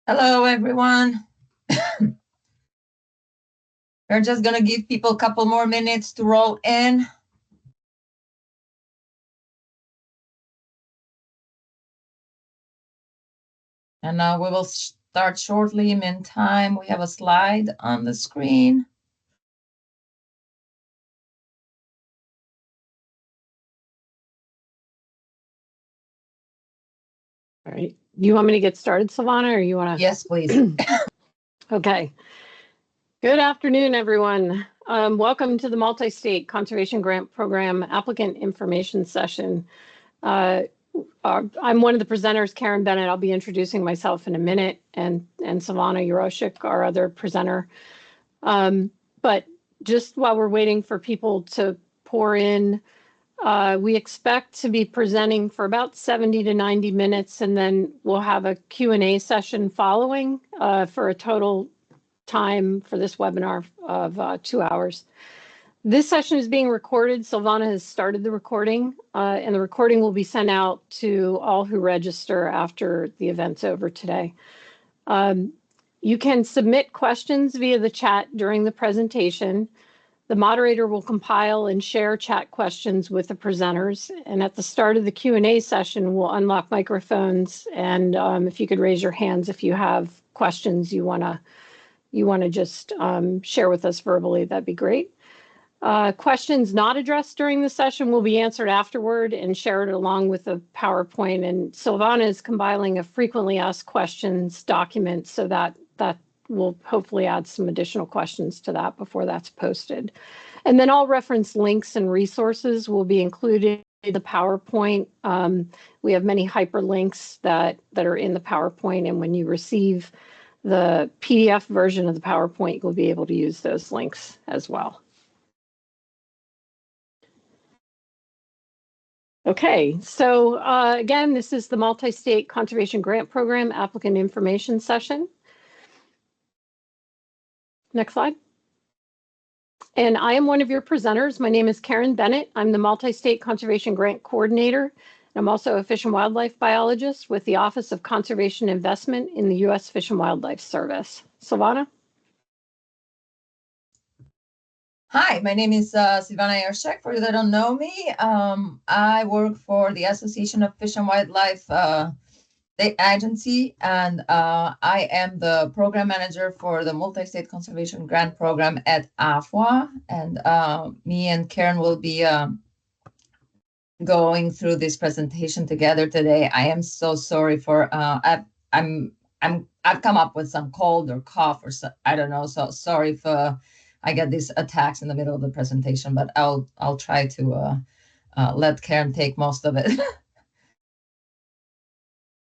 Hello, everyone. We're just going to give people a couple more minutes to roll in. And we will start shortly. Meantime, we have a slide on the screen. All right. You want me to get started, Silvana, or you want to? Yes, please. Okay. Good afternoon, everyone. Welcome to the Multistate Conservation Grant Program Applicant Information Session. I'm one of the presenters, Karen Bennett. I'll be introducing myself in a minute, and Silvana Yoroshik, our other presenter. But just while we're waiting for people to pour in, we expect to be presenting for about 70 to 90 minutes, and then we'll have a Q&A session following for a total time for this webinar of 2 hours. This session is being recorded. Silvana has started the recording, and the recording will be sent out to all who register after the event's over today. You can submit questions via the chat during the presentation. The moderator will compile and share chat questions with the presenters. And at the start of the Q&A session, we'll unlock microphones. And if you could raise your hands if you have questions you want to just share with us verbally, that'd be great. Questions not addressed during the session will be answered afterward and shared along with the PowerPoint. And Silvana is compiling a frequently asked questions document so that we'll hopefully add some additional questions to that before that's posted. And then all reference links and resources will be included in the PowerPoint. We have many hyperlinks that are in the PowerPoint, and when you receive the PDF version of the PowerPoint, you'll be able to use those links as well. Okay, so again, this is the Multi-State Conservation Grant Program Applicant Information Session. Next slide. And I am one of your presenters. My name is Karen Bennett. I'm the Multi-State Conservation Grant Coordinator. I'm also a fish and wildlife biologist with the Office of Conservation Investment in the U.S. Fish and Wildlife Service. Silvana? Hi, my name is Silvana Yoroshik. For you that don't know me, I work for the Association of Fish and Wildlife Agency, and I am the program manager for the Multi-State Conservation Grant Program at AFWA, and me and Karen will be going through this presentation together today. I am so sorry for I've come up with some cold or cough or so, I don't know. So sorry if I get these attacks in the middle of the presentation, but I'll try to let Karen take most of it.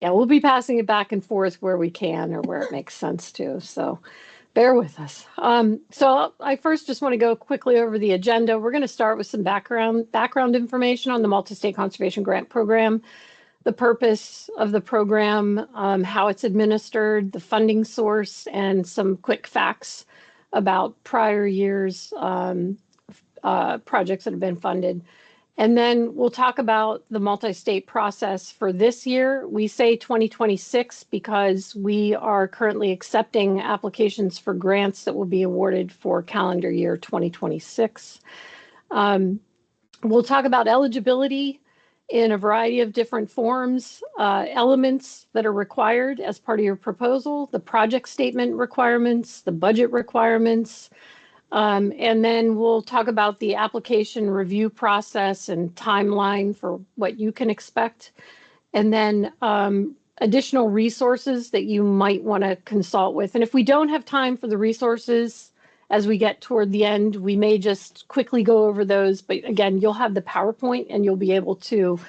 Yeah, we'll be passing it back and forth where we can or where it makes sense to. So bear with us. So I first just want to go quickly over the agenda. We're going to start with some background information on the Multi-State Conservation Grant Program, the purpose of the program, how it's administered, the funding source, and some quick facts about prior years' projects that have been funded. And then we'll talk about the multi-state process for this year. We say 2026 because we are currently accepting applications for grants that will be awarded for calendar year 2026. We'll talk about eligibility in a variety of different forms, elements that are required as part of your proposal, the project statement requirements, the budget requirements, and then we'll talk about the application review process and timeline for what you can expect. And then additional resources that you might want to consult with. And if we don't have time for the resources as we get toward the end, we may just quickly go over those. But again, you'll have the PowerPoint and you'll be able to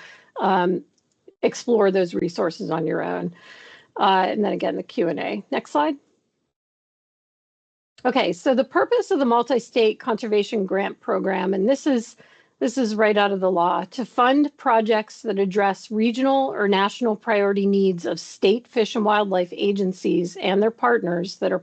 explore those resources on your own. And then again, the Q&A. Next slide. Okay, so the purpose of the Multi-State Conservation Grant Program, and this is right out of the law, to fund projects that address regional or national priority needs of state fish and wildlife agencies and their partners that are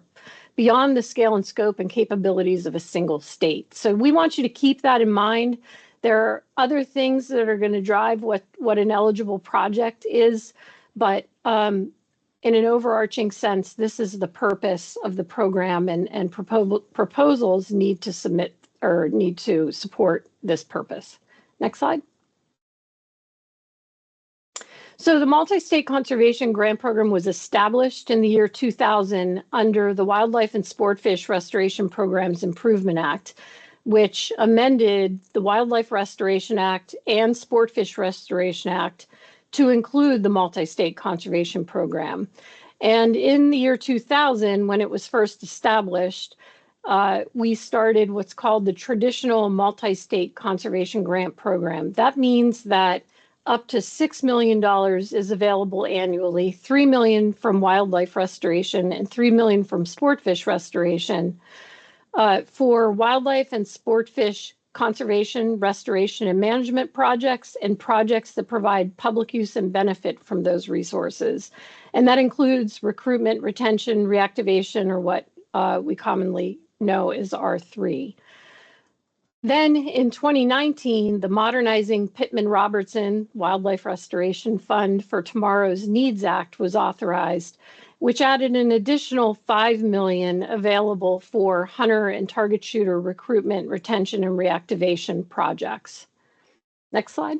beyond the scale and scope and capabilities of a single state. So we want you to keep that in mind. There are other things that are going to drive what an eligible project is, but in an overarching sense, this is the purpose of the program, and proposals need to submit or need to support this purpose. Next slide. So the Multi-State Conservation Grant Program was established in the year 2000 under the Wildlife and Sportfish Restoration Programs Improvement Act, which amended the Wildlife Restoration Act and Sportfish Restoration Act to include the Multi-State Conservation Program. And in the year 2000, when it was first established, we started what's called the traditional Multi-State Conservation Grant Program. That means that up to $6 million is available annually, $3 million from wildlife restoration and $3 million from sportfish restoration, for wildlife and sportfish conservation, restoration, and management projects, and projects that provide public use and benefit from those resources. And that includes recruitment, retention, reactivation, or what we commonly know as R3. Then in 2019, the Modernizing Pittman-Robertson Wildlife Restoration Fund for Tomorrow's Needs Act was authorized, which added an additional $5 million available for hunter and target shooter recruitment, retention, and reactivation projects. Next slide.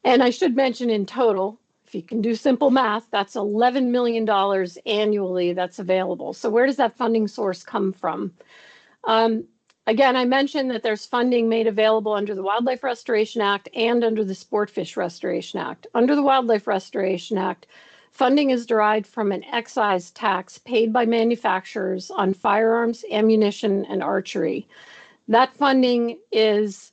And I should mention in total, if you can do simple math, that's $11 million annually that's available. So where does that funding source come from? Again, I mentioned that there's funding made available under the Wildlife Restoration Act and under the Sportfish Restoration Act. Under the Wildlife Restoration Act, funding is derived from an excise tax paid by manufacturers on firearms, ammunition, and archery. That funding is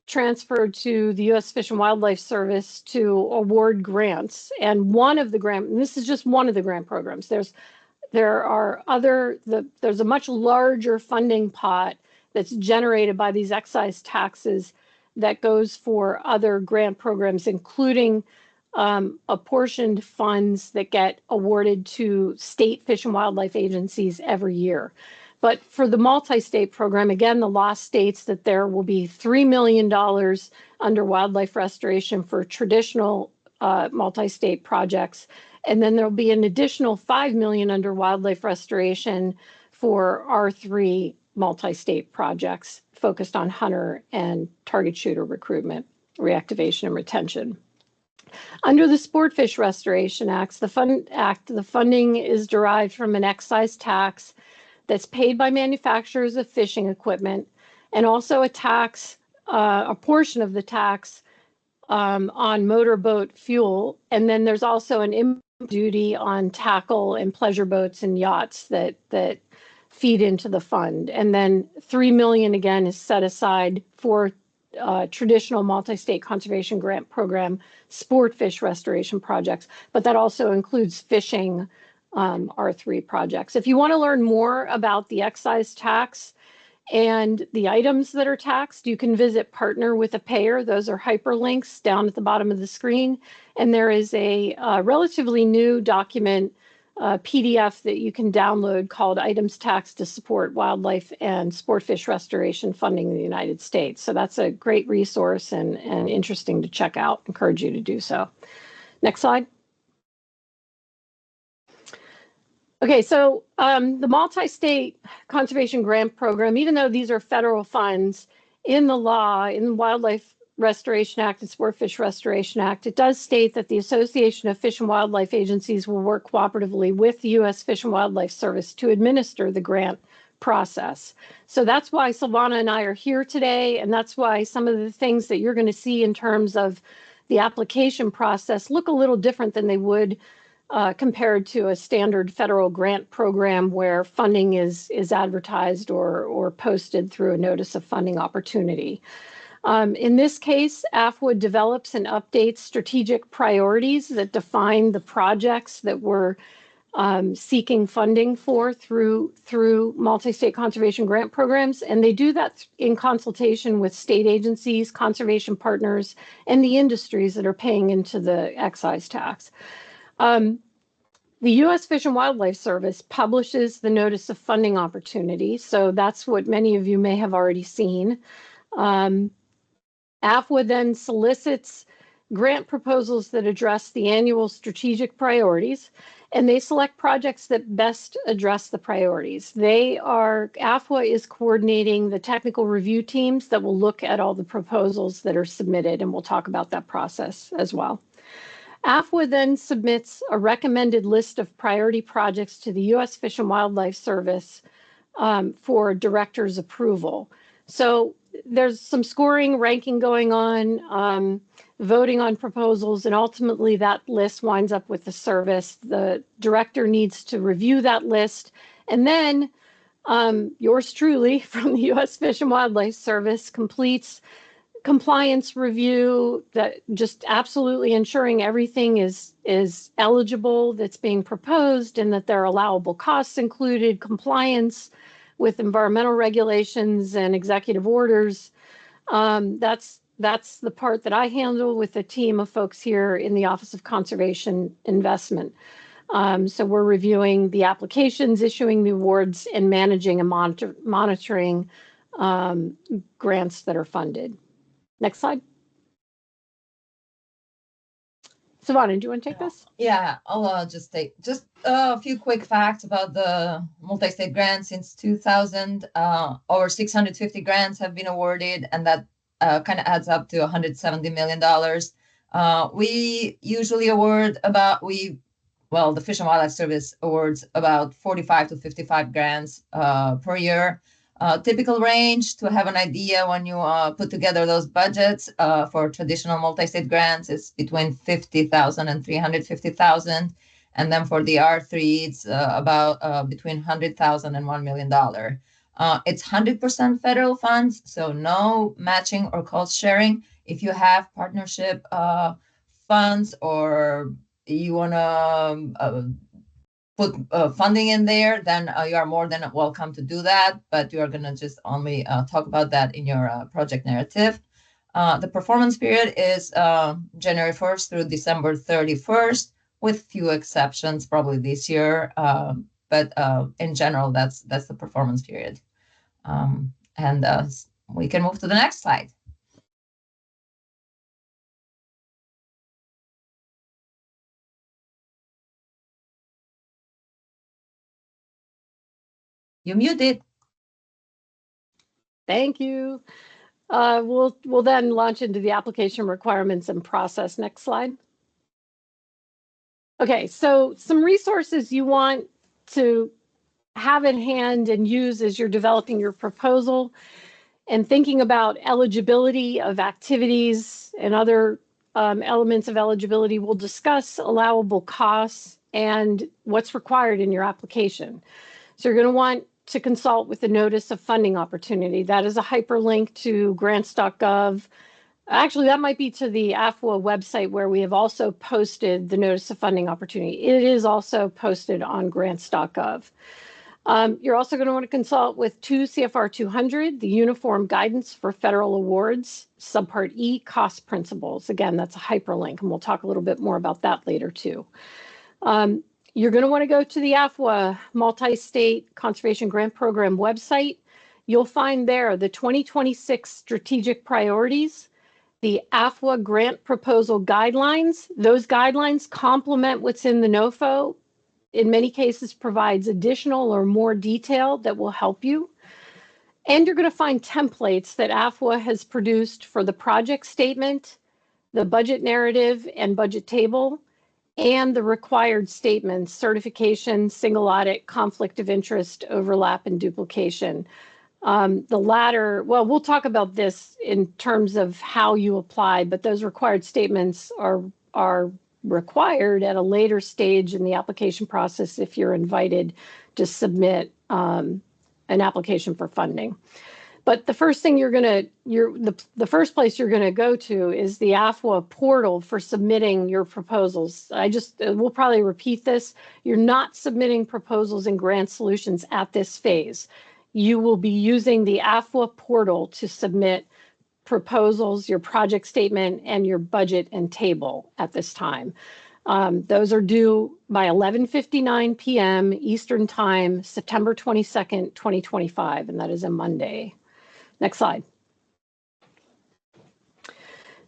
transferred to the U.S. Fish and Wildlife Service to award grants. And one of the grant, and this is just one of the grant programs. There's a much larger funding pot that's generated by these excise taxes that goes for other grant programs, including apportioned funds that get awarded to state fish and wildlife agencies every year. But for the multi-state program, again, the law states that there will be $3 million under wildlife restoration for traditional multi-state projects. And then there'll be an additional $5 million under wildlife restoration for R3 multi-state projects focused on hunter and target shooter recruitment, reactivation, and retention. Under the Sportfish Restoration Act, the funding is derived from an excise tax that's paid by manufacturers of fishing equipment, and also a tax, a portion of the tax on motorboat fuel. And then there's also an import duty on tackle and pleasure boats and yachts that feed into the fund. And then $3 million again is set aside for traditional multi-state conservation grant program sportfish restoration projects, but that also includes fishing R3 projects. If you want to learn more about the excise tax and the items that are taxed, you can visit Partner with a Payer. Those are hyperlinks down at the bottom of the screen. And there is a relatively new document, PDF that you can download called Items Taxed to Support Wildlife and Sportfish Restoration Funding in the United States. So that's a great resource and interesting to check out. Encourage you to do so. Next slide. Okay, so the Multi-State Conservation Grant Program, even though these are federal funds, in the law, in the Wildlife Restoration Act and Sportfish Restoration Act, it does state that the Association of Fish and Wildlife Agencies will work cooperatively with the U.S. Fish and Wildlife Service to administer the grant process. So that's why Silvana and I are here today, and that's why some of the things that you're going to see in terms of the application process look a little different than they would compared to a standard federal grant program where funding is advertised or posted through a notice of funding opportunity. In this case, AFWA develops and updates strategic priorities that define the projects that we're seeking funding for through multi-state conservation grant programs, and they do that in consultation with state agencies, conservation partners, and the industries that are paying into the excise tax. The U.S. Fish and Wildlife Service publishes the Notice of Funding Opportunity, so that's what many of you may have already seen. AFWA then solicits grant proposals that address the annual strategic priorities, and they select projects that best address the priorities. AFWA is coordinating the technical review teams that will look at all the proposals that are submitted, and we'll talk about that process as well. AFWA then submits a recommended list of priority projects to the U.S. Fish and Wildlife Service for director's approval. So there's some scoring, ranking going on, voting on proposals, and ultimately that list winds up with the service. The director needs to review that list, and then yours truly from the U.S. Fish and Wildlife Service completes compliance review, that just absolutely ensuring everything is eligible that's being proposed and that there are allowable costs included, compliance with environmental regulations and executive orders. That's the part that I handle with a team of folks here in the Office of Conservation Investment. So we're reviewing the applications, issuing the awards, and managing and monitoring grants that are funded. Next slide. Savannah, do you want to take this? Yeah, I'll just take just a few quick facts about the multi-state grants. Since 2000, over 650 grants have been awarded, and that kind of adds up to $170 million. We usually award the Fish and Wildlife Service awards about 45 to 55 grants per year. Typical range, to have an idea when you put together those budgets for traditional multi-state grants, is between $50,000 and $350,000. And then for the R3, it's about between $100,000 and $1 million. It's 100% federal funds, so no matching or cost sharing. If you have partnership funds, or you want to put funding in there, then you are more than welcome to do that, but you are going to just only talk about that in your project narrative. The performance period is January 1st through December 31st, with few exceptions probably this year, but in general, that's the performance period. And we can move to the next slide. You muted. Thank you. We'll then launch into the application requirements and process. Next slide. Okay, so some resources you want to have in hand and use as you're developing your proposal and thinking about eligibility of activities and other elements of eligibility. We'll discuss allowable costs and what's required in your application. So you're going to want to consult with the Notice of Funding Opportunity. That is a hyperlink to grants.gov. Actually, that might be to the AFWA website, where we have also posted the Notice of Funding Opportunity. It is also posted on grants.gov. You're also going to want to consult with 2 CFR 200, the Uniform Guidance for Federal Awards, Subpart E, Cost Principles. Again, that's a hyperlink, and we'll talk a little bit more about that later too. You're going to want to go to the AFWA Multi-State Conservation Grant Program website. You'll find there the 2026 strategic priorities, the AFWA grant proposal guidelines. Those guidelines complement what's in the NOFO. In many cases, provides additional or more detail that will help you. And you're going to find templates that AFWA has produced for the project statement, the budget narrative and budget table, and the required statements: certification, single audit, conflict of interest, overlap, and duplication. The latter, well, we'll talk about this in terms of how you apply, but those required statements are required at a later stage in the application process if you're invited to submit an application for funding. But the first thing the first place you're going to go to is the AFWA portal for submitting your proposals. We'll probably repeat this. You're not submitting proposals in Grant Solutions at this phase. You will be using the AFWA portal to submit proposals, your project statement, and your budget and table at this time. Those are due by 11:59 p.m. Eastern Time, September 22nd, 2025, and that is a Monday. Next slide.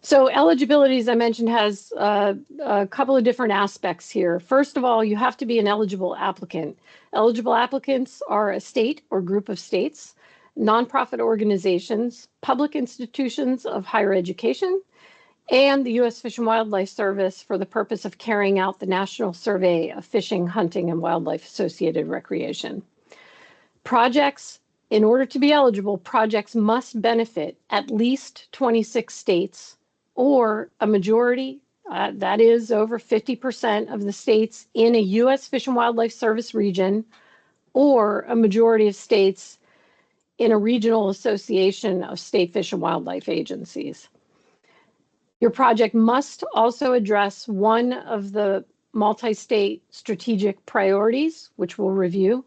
So eligibility, as I mentioned, has a couple of different aspects here. First of all, you have to be an eligible applicant. Eligible applicants are a state or group of states, nonprofit organizations, public institutions of higher education, and the U.S. Fish and Wildlife Service for the purpose of carrying out the National Survey of Fishing, Hunting, and Wildlife Associated Recreation. Projects, in order to be eligible, projects must benefit at least 26 states or a majority, that is over 50% of the states in a U.S. Fish and Wildlife Service region, or a majority of states in a regional association of state fish and wildlife agencies. Your project must also address one of the multi-state strategic priorities, which we'll review.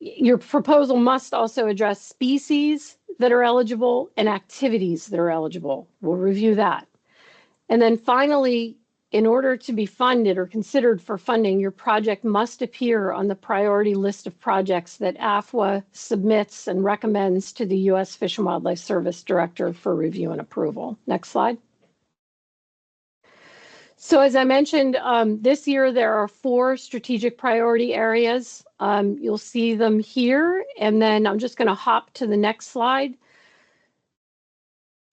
Your proposal must also address species that are eligible and activities that are eligible. We'll review that. And then finally, in order to be funded or considered for funding, your project must appear on the priority list of projects that AFWA submits and recommends to the U.S. Fish and Wildlife Service Director for review and approval. Next slide. So as I mentioned, this year there are 4 strategic priority areas. You'll see them here, and then I'm just going to hop to the next slide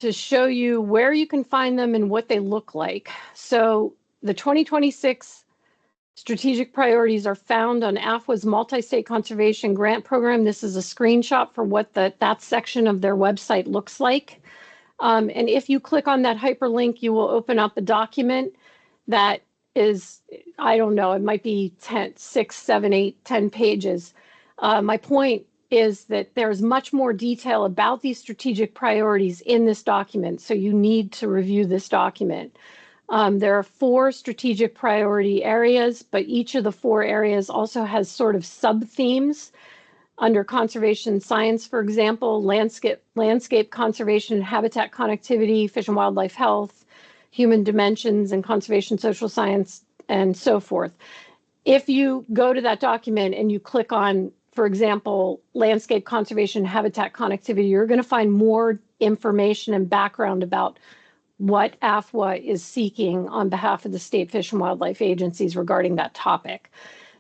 to show you where you can find them and what they look like. So the 2026 strategic priorities are found on AFWA's Multi-State Conservation Grant Program. This is a screenshot for what that section of their website looks like. And if you click on that hyperlink, you will open up a document that is, I don't know, it might be 10, 6, 7, 8, 10 pages. My point is that there's much more detail about these strategic priorities in this document, so you need to review this document. There are 4 strategic priority areas, but each of the 4 areas also has sort of sub-themes. Under conservation science, for example, landscape conservation, habitat connectivity, fish and wildlife health, human dimensions, and conservation social science, and so forth. If you go to that document and you click on, for example, landscape conservation, habitat connectivity, you're going to find more information and background about what AFWA is seeking on behalf of the state fish and wildlife agencies regarding that topic.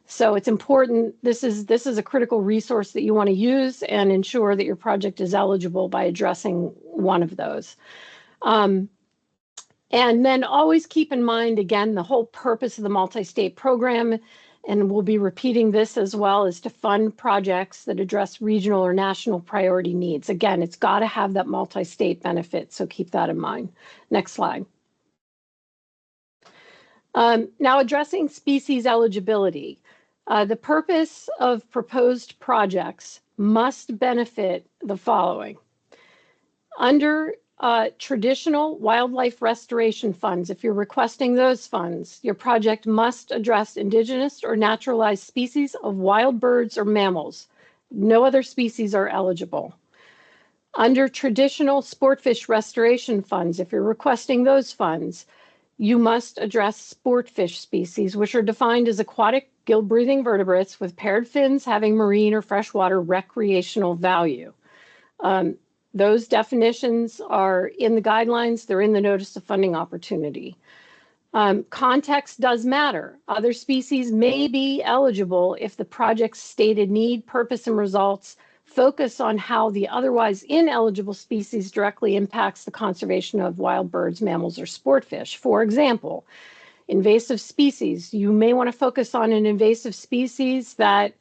So it's important, this is a critical resource that you want to use and ensure that your project is eligible by addressing one of those. And then always keep in mind, again, the whole purpose of the multi-state program, and we'll be repeating this as well, is to fund projects that address regional or national priority needs. Again, it's got to have that multi-state benefit, so keep that in mind. Next slide. Now, addressing species eligibility. The purpose of proposed projects must benefit the following. Under traditional wildlife restoration funds, if you're requesting those funds, your project must address indigenous or naturalized species of wild birds or mammals. No other species are eligible. Under traditional sportfish restoration funds, if you're requesting those funds, you must address sportfish species, which are defined as aquatic gill-breathing vertebrates with paired fins having marine or freshwater recreational value. Those definitions are in the guidelines. They're in the notice of funding opportunity. Context does matter. Other species may be eligible if the project's stated need, purpose, and results focus on how the otherwise ineligible species directly impacts the conservation of wild birds, mammals, or sportfish. For example, invasive species. You may want to focus on an invasive species that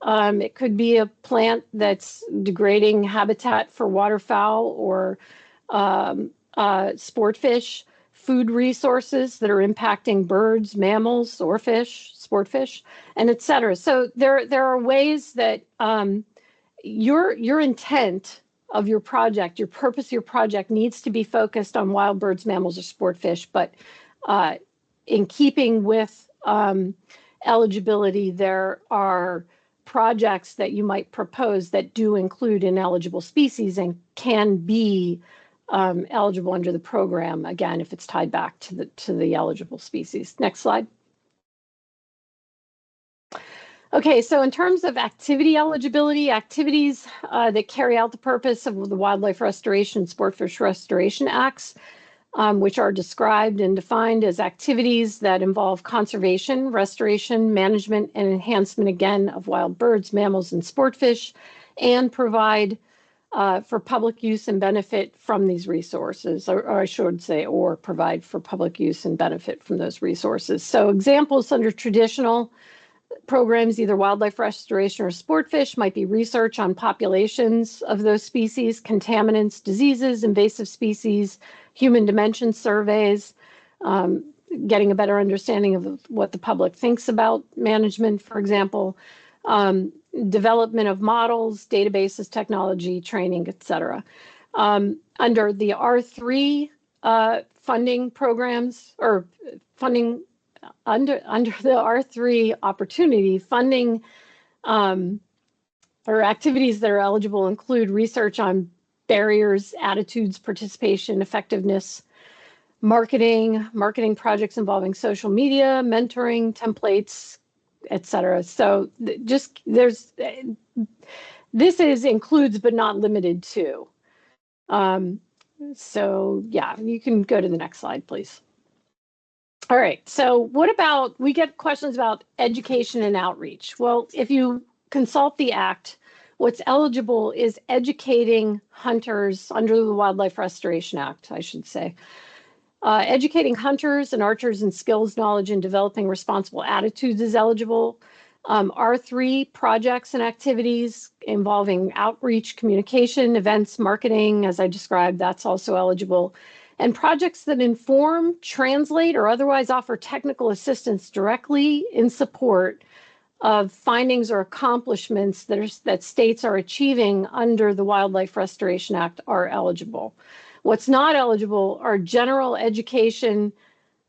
it could be a plant that's degrading habitat for waterfowl or sportfish, food resources that are impacting birds, mammals, or fish, sportfish, and et cetera. So there are ways that your intent of your project, your purpose of your project needs to be focused on wild birds, mammals, or sportfish, but in keeping with eligibility, there are projects that you might propose that do include ineligible species and can be eligible under the program, again, if it's tied back to the eligible species. Next slide. Okay, so in terms of activity eligibility, activities that carry out the purpose of the Wildlife Restoration, Sportfish Restoration Acts, which are described and defined as activities that involve conservation, restoration, management, and enhancement, again, of wild birds, mammals, and sportfish, and provide for public use and benefit from these resources, or I should say, or provide for public use and benefit from those resources. So examples under traditional programs, either wildlife restoration or sportfish, might be research on populations of those species, contaminants, diseases, invasive species, human dimension surveys, um, getting a better understanding of what the public thinks about management, for example, development of models, databases, technology, training, et cetera. Under the R3 funding programs or funding under the R3 opportunity, funding or activities that are eligible include research on barriers, attitudes, participation, effectiveness, marketing projects involving social media, mentoring, templates, etc. So just this includes but not limited to. So yeah, you can go to the next slide, please. All right, so what about, we get questions about education and outreach. Well, if you consult the Act, what's eligible is educating hunters under the Wildlife Restoration Act, I should say. Educating hunters and archers in skills, knowledge, and developing responsible attitudes is eligible. R3 projects and activities involving outreach, communication, events, marketing, as I described, that's also eligible. And projects that inform, translate, or otherwise offer technical assistance directly in support of findings or accomplishments that states are achieving under the Wildlife Restoration Act are eligible. What's not eligible are general education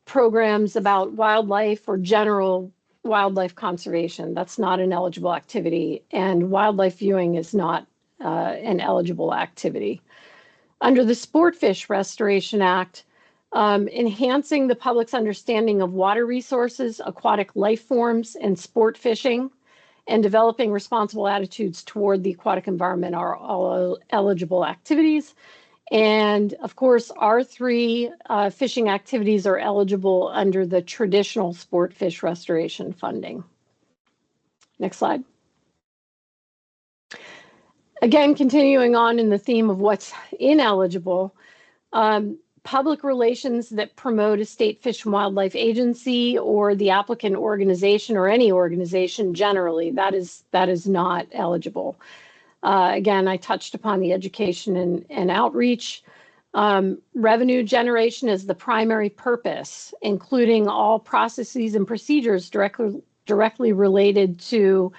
programs about wildlife or general wildlife conservation. That's not an eligible activity, and wildlife viewing is not an eligible activity. Under the Sportfish Restoration Act, enhancing the public's understanding of water resources, aquatic life forms, and sport fishing, and developing responsible attitudes toward the aquatic environment are all eligible activities. And of course, R3 fishing activities are eligible under the traditional sport fish restoration funding. Next slide. Again, continuing on in the theme of what's ineligible, public relations that promote a state fish and wildlife agency or the applicant organization or any organization generally, that is not eligible. Again, I touched upon the education and outreach. Revenue generation is the primary purpose, including all processes and procedures directly related to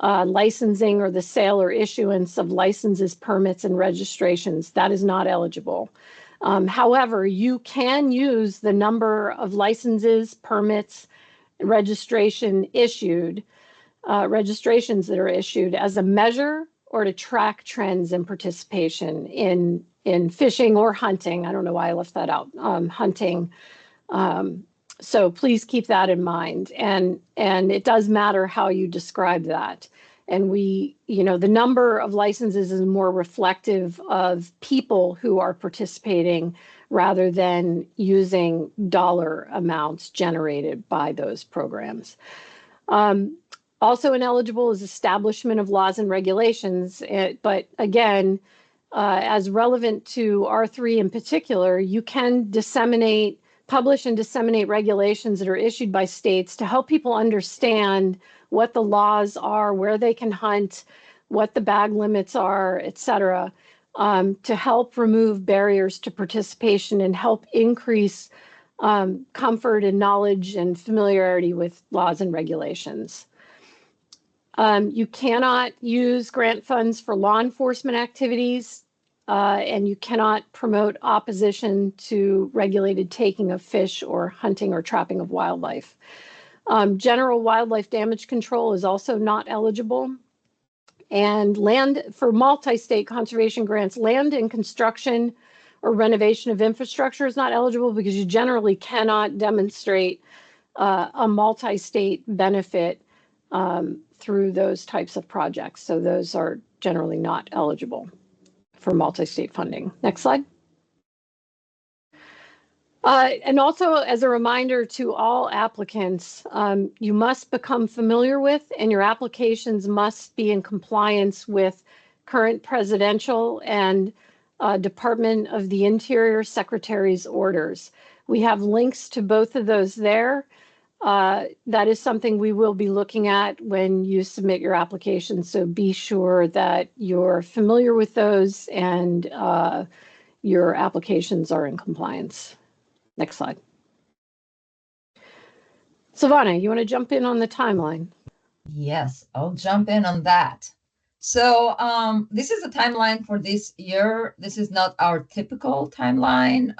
licensing or the sale or issuance of licenses, permits, and registrations. That is not eligible. However, you can use the number of licenses, permits, registrations that are issued as a measure or to track trends in participation in fishing or hunting. I don't know why I left that out. Hunting. So please keep that in mind. And it does matter how you describe that. And the number of licenses is more reflective of people who are participating rather than using dollar amounts generated by those programs. Also ineligible is establishment of laws and regulations. But again, as relevant to R3 in particular, you can publish and disseminate regulations that are issued by states to help people understand what the laws are, where they can hunt, what the bag limits are, et cetera, to help remove barriers to participation and help increase comfort and knowledge and familiarity with laws and regulations. You cannot use grant funds for law enforcement activities, and you cannot promote opposition to regulated taking of fish or hunting or trapping of wildlife. General wildlife damage control is also not eligible. And land for multi-state conservation grants, land and construction or renovation of infrastructure is not eligible because you generally cannot demonstrate a multi-state benefit through those types of projects. So those are generally not eligible for multi-state funding. Next slide. And also, as a reminder to all applicants, you must become familiar with, and your applications must be in compliance with current presidential and Department of the Interior Secretary's orders. We have links to both of those there. That is something we will be looking at when you submit your application. So be sure that you're familiar with those and your applications are in compliance. Next slide. Silvana, you want to jump in on the timeline? Yes, I'll jump in on that. So this is a timeline for this year. This is not our typical timeline,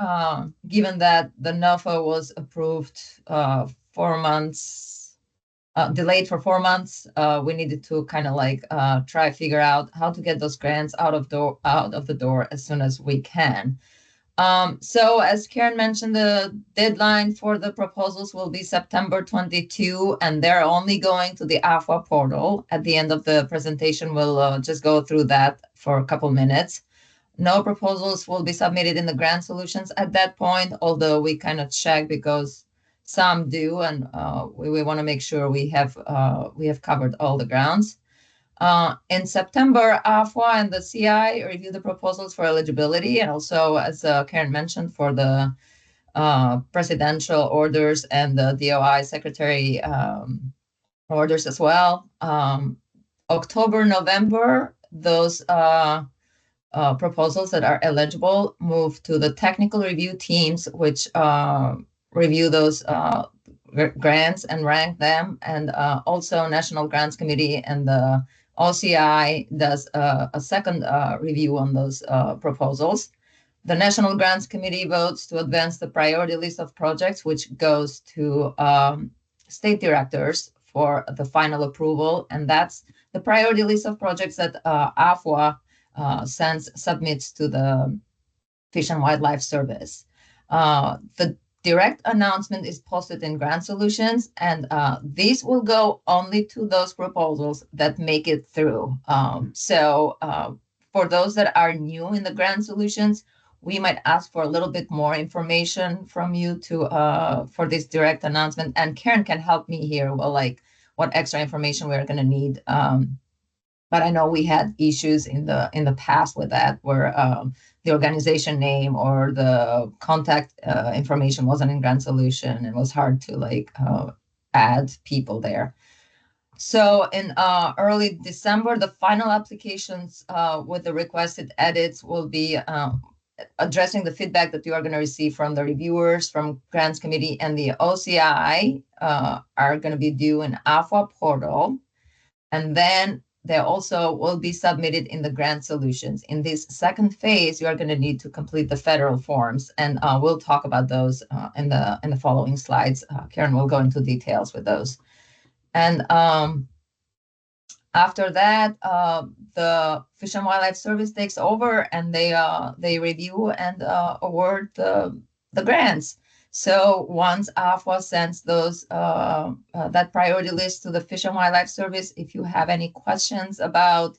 given that the NOFA was approved 4 months, delayed for 4 months. We needed to kind of like try to figure out how to get those grants out of the door as soon as we can. So as Karen mentioned, the deadline for the proposals will be September 22, and they're only going to the AFWA portal. At the end of the presentation, we'll just go through that for a couple minutes. No proposals will be submitted in the grant solutions at that point, although we kind of check because some do, and we want to make sure we have covered all the grounds. In September, AFWA and the CI review the proposals for eligibility, and also, as Karen mentioned, for the presidential orders and the DOI secretary orders as well. October, November, those proposals that are eligible move to the technical review teams, which review those grants and rank them, and also National Grants Committee and the OCI does a second review on those proposals. The National Grants Committee votes to advance the priority list of projects, which goes to state directors for the final approval. And that's the priority list of projects that AFWA submits to the Fish and Wildlife Service. The direct announcement is posted in Grant Solutions, and these will go only to those proposals that make it through. So for those that are new in the Grant Solutions, we might ask for a little bit more information from you for this direct announcement. And Karen can help me here. Well, like what extra information we're going to need. But I know we had issues in the past with that, where the organization name or the contact information wasn't in Grant Solution. It was hard to add people there. So in early December, the final applications with the requested edits will be addressing the feedback that you are going to receive from the reviewers, from Grants Committee, and the OCI are going to be due in AFWA portal. And then they also will be submitted in the Grant Solutions. In this second phase, you are going to need to complete the federal forms, and we'll talk about those in the following slides. Karen will go into details with those. And after that, the Fish and Wildlife Service takes over, and they review and award the grants. So once AFWA sends those that priority list to the Fish and Wildlife Service, if you have any questions about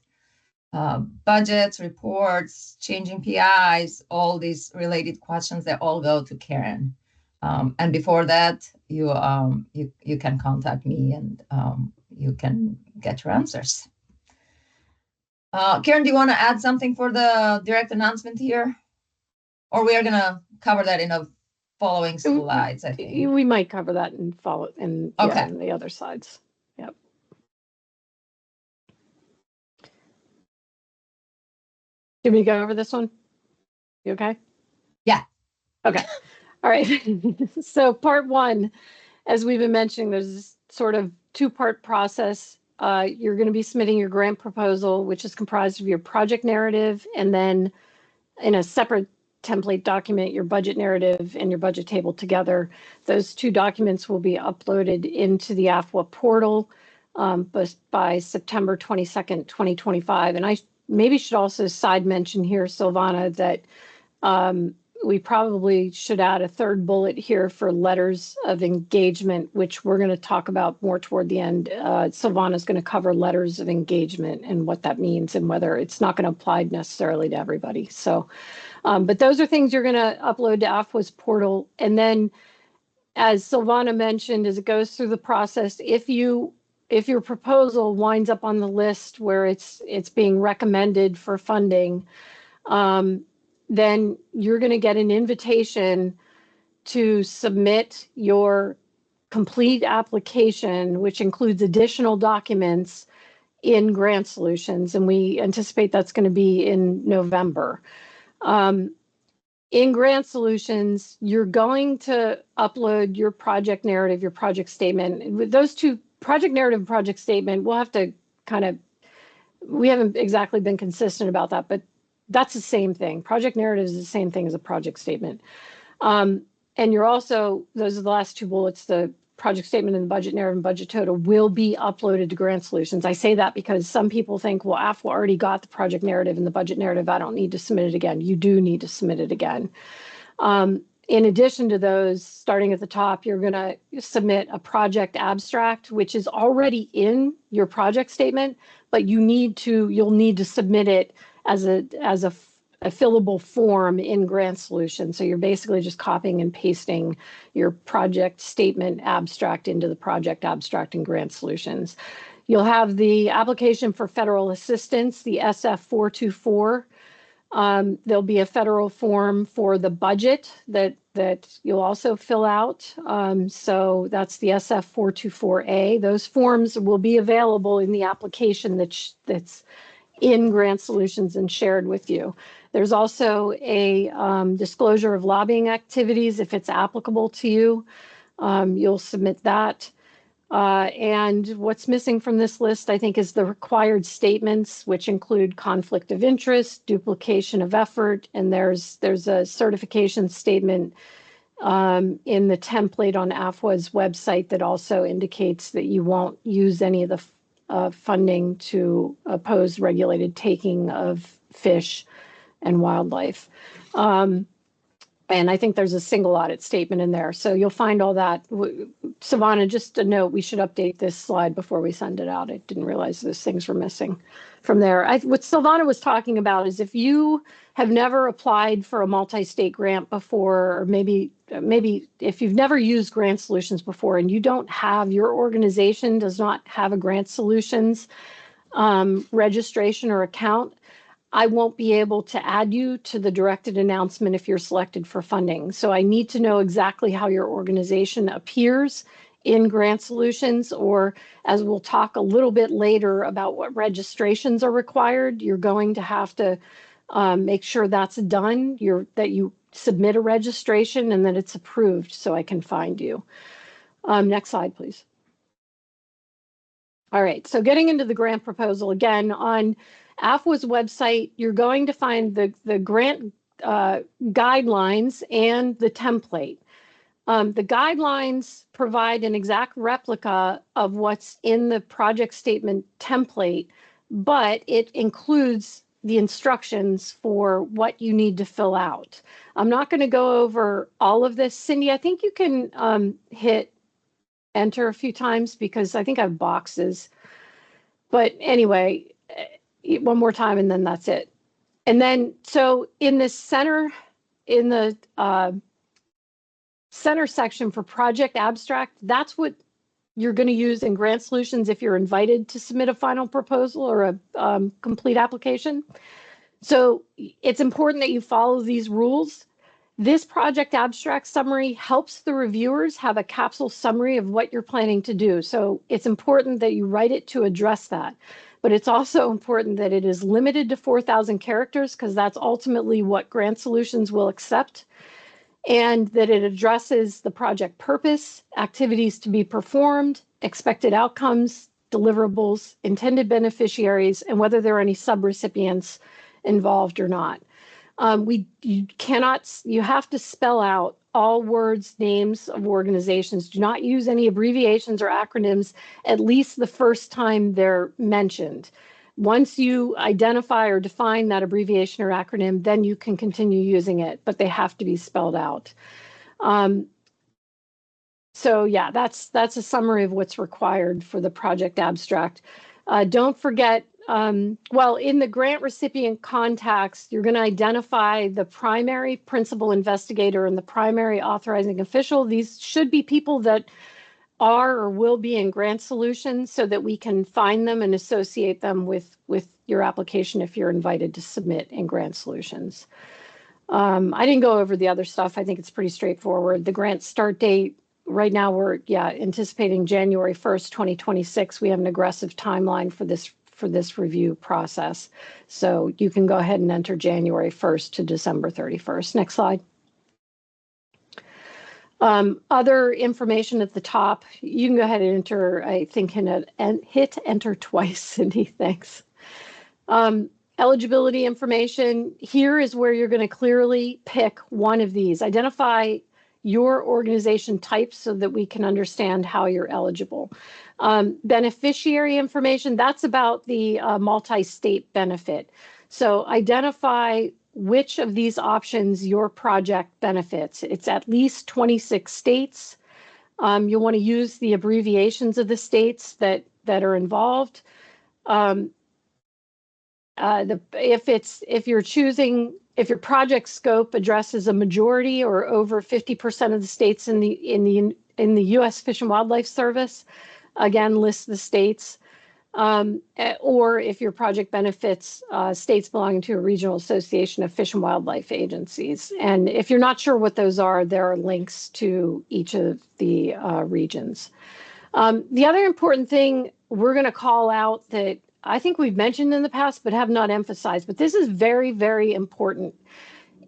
budgets, reports, changing PIs, all these related questions, they all go to Karen. And before that, you can contact me, and you can get your answers. Karen, do you want to add something for the direct announcement here? Or we are going to cover that in a following slides, I think. We might cover that and follow in the other slides. Yep. Did we go over this one? You okay? Yeah. Okay. All right. So part one, as we've been mentioning, there's this sort of two-part process. You're going to be submitting your grant proposal, which is comprised of your project narrative, and then in a separate template document, your budget narrative and your budget table together. Those two documents will be uploaded into the AFWA portal by September 22nd, 2025. And I maybe should also side mention here, Silvana, that we probably should add a third bullet here for letters of engagement, which we're going to talk about more toward the end. Silvana's going to cover letters of engagement and what that means and whether it's not going to apply necessarily to everybody. So, but those are things you're going to upload to AFWA's portal. And then, as Silvana mentioned, as it goes through the process, if your proposal winds up on the list where it's being recommended for funding, then you're going to get an invitation to submit your complete application, which includes additional documents in Grant Solutions. And we anticipate that's going to be in November. In Grant Solutions, you're going to upload your project narrative, your project statement. With those two, project narrative and project statement, we'll have to we haven't exactly been consistent about that, but that's the same thing. Project narrative is the same thing as a project statement. And you're also, those are the last two bullets, the project statement and the budget narrative and budget total will be uploaded to Grant Solutions. I say that because some people think, well, AFWA already got the project narrative and the budget narrative. I don't need to submit it again. You do need to submit it again. In addition to those, starting at the top, you're going to submit a project abstract, which is already in your project statement, but you'll need to submit it as a fillable form in Grant Solutions. So you're basically just copying and pasting your project statement abstract into the project abstract in Grant Solutions. You'll have the application for federal assistance, the SF-424. There'll be a federal form for the budget that you'll also fill out. So that's the SF-424A. Those forms will be available in the application that's in Grant Solutions and shared with you. There's also a disclosure of lobbying activities. If it's applicable to you, you'll submit that. And what's missing from this list, I think, is the required statements, which include conflict of interest, duplication of effort, and there's a certification statement in the template on AFWA's website that also indicates that you won't use any of the funding to oppose regulated taking of fish and wildlife. And I think there's a single audit statement in there. So you'll find all that. Silvana, just a note, we should update this slide before we send it out. I didn't realize those things were missing from there. What Silvana was talking about is if you have never applied for a multi-state grant before, or maybe if you've never used Grant Solutions before and you don't have, your organization does not have a Grant Solutions registration or account, I won't be able to add you to the directed announcement if you're selected for funding. So I need to know exactly how your organization appears in Grant Solutions, or as we'll talk a little bit later about what registrations are required, you're going to have to make sure that's done, that you submit a registration and that it's approved so I can find you. Next slide, please. All right, so getting into the grant proposal, again, on AFWA's website, you're going to find the grant guidelines and the template. The guidelines provide an exact replica of what's in the project statement template, but it includes the instructions for what you need to fill out. I'm not going to go over all of this. Cindy, I think you can hit enter a few times because I think I have boxes. But anyway, one more time and then that's it. And then, so in the center section for project abstract, that's what you're going to use in Grant Solutions if you're invited to submit a final proposal or a complete application. So it's important that you follow these rules. This project abstract summary helps the reviewers have a capsule summary of what you're planning to do. So it's important that you write it to address that. But it's also important that it is limited to 4,000 characters because that's ultimately what Grant Solutions will accept, and that it addresses the project purpose, activities to be performed, expected outcomes, deliverables, intended beneficiaries, and whether there are any subrecipients involved or not. You have to spell out all words, names of organizations. Do not use any abbreviations or acronyms, at least the first time they're mentioned. Once you identify or define that abbreviation or acronym, then you can continue using it, but they have to be spelled out. So yeah, that's a summary of what's required for the project abstract. Don't forget, well, in the grant recipient contacts, you're going to identify the primary principal investigator and the primary authorizing official. These should be people that are or will be in Grant Solutions so that we can find them and associate them with your application if you're invited to submit in Grant Solutions. I didn't go over the other stuff. I think it's pretty straightforward. The grant start date, right now we're anticipating January 1st, 2026. We have an aggressive timeline for this review process. So you can go ahead and enter January 1st to December 31st. Next slide. Other information at the top, you can go ahead and enter, I think, hit enter twice, Cindy, thanks. Eligibility information, here is where you're going to clearly pick one of these. Identify your organization type so that we can understand how you're eligible. Beneficiary information, that's about the multi-state benefit. So identify which of these options your project benefits. It's at least 26 states. You'll want to use the abbreviations of the states that are involved. If your project scope addresses a majority or over 50% of the states in the U.S. Fish and Wildlife Service, again, list the states. Or if your project benefits states belonging to a regional association of fish and wildlife agencies. And if you're not sure what those are, there are links to each of the regions. The other important thing we're going to call out that I think we've mentioned in the past, but have not emphasized, but this is very, very important.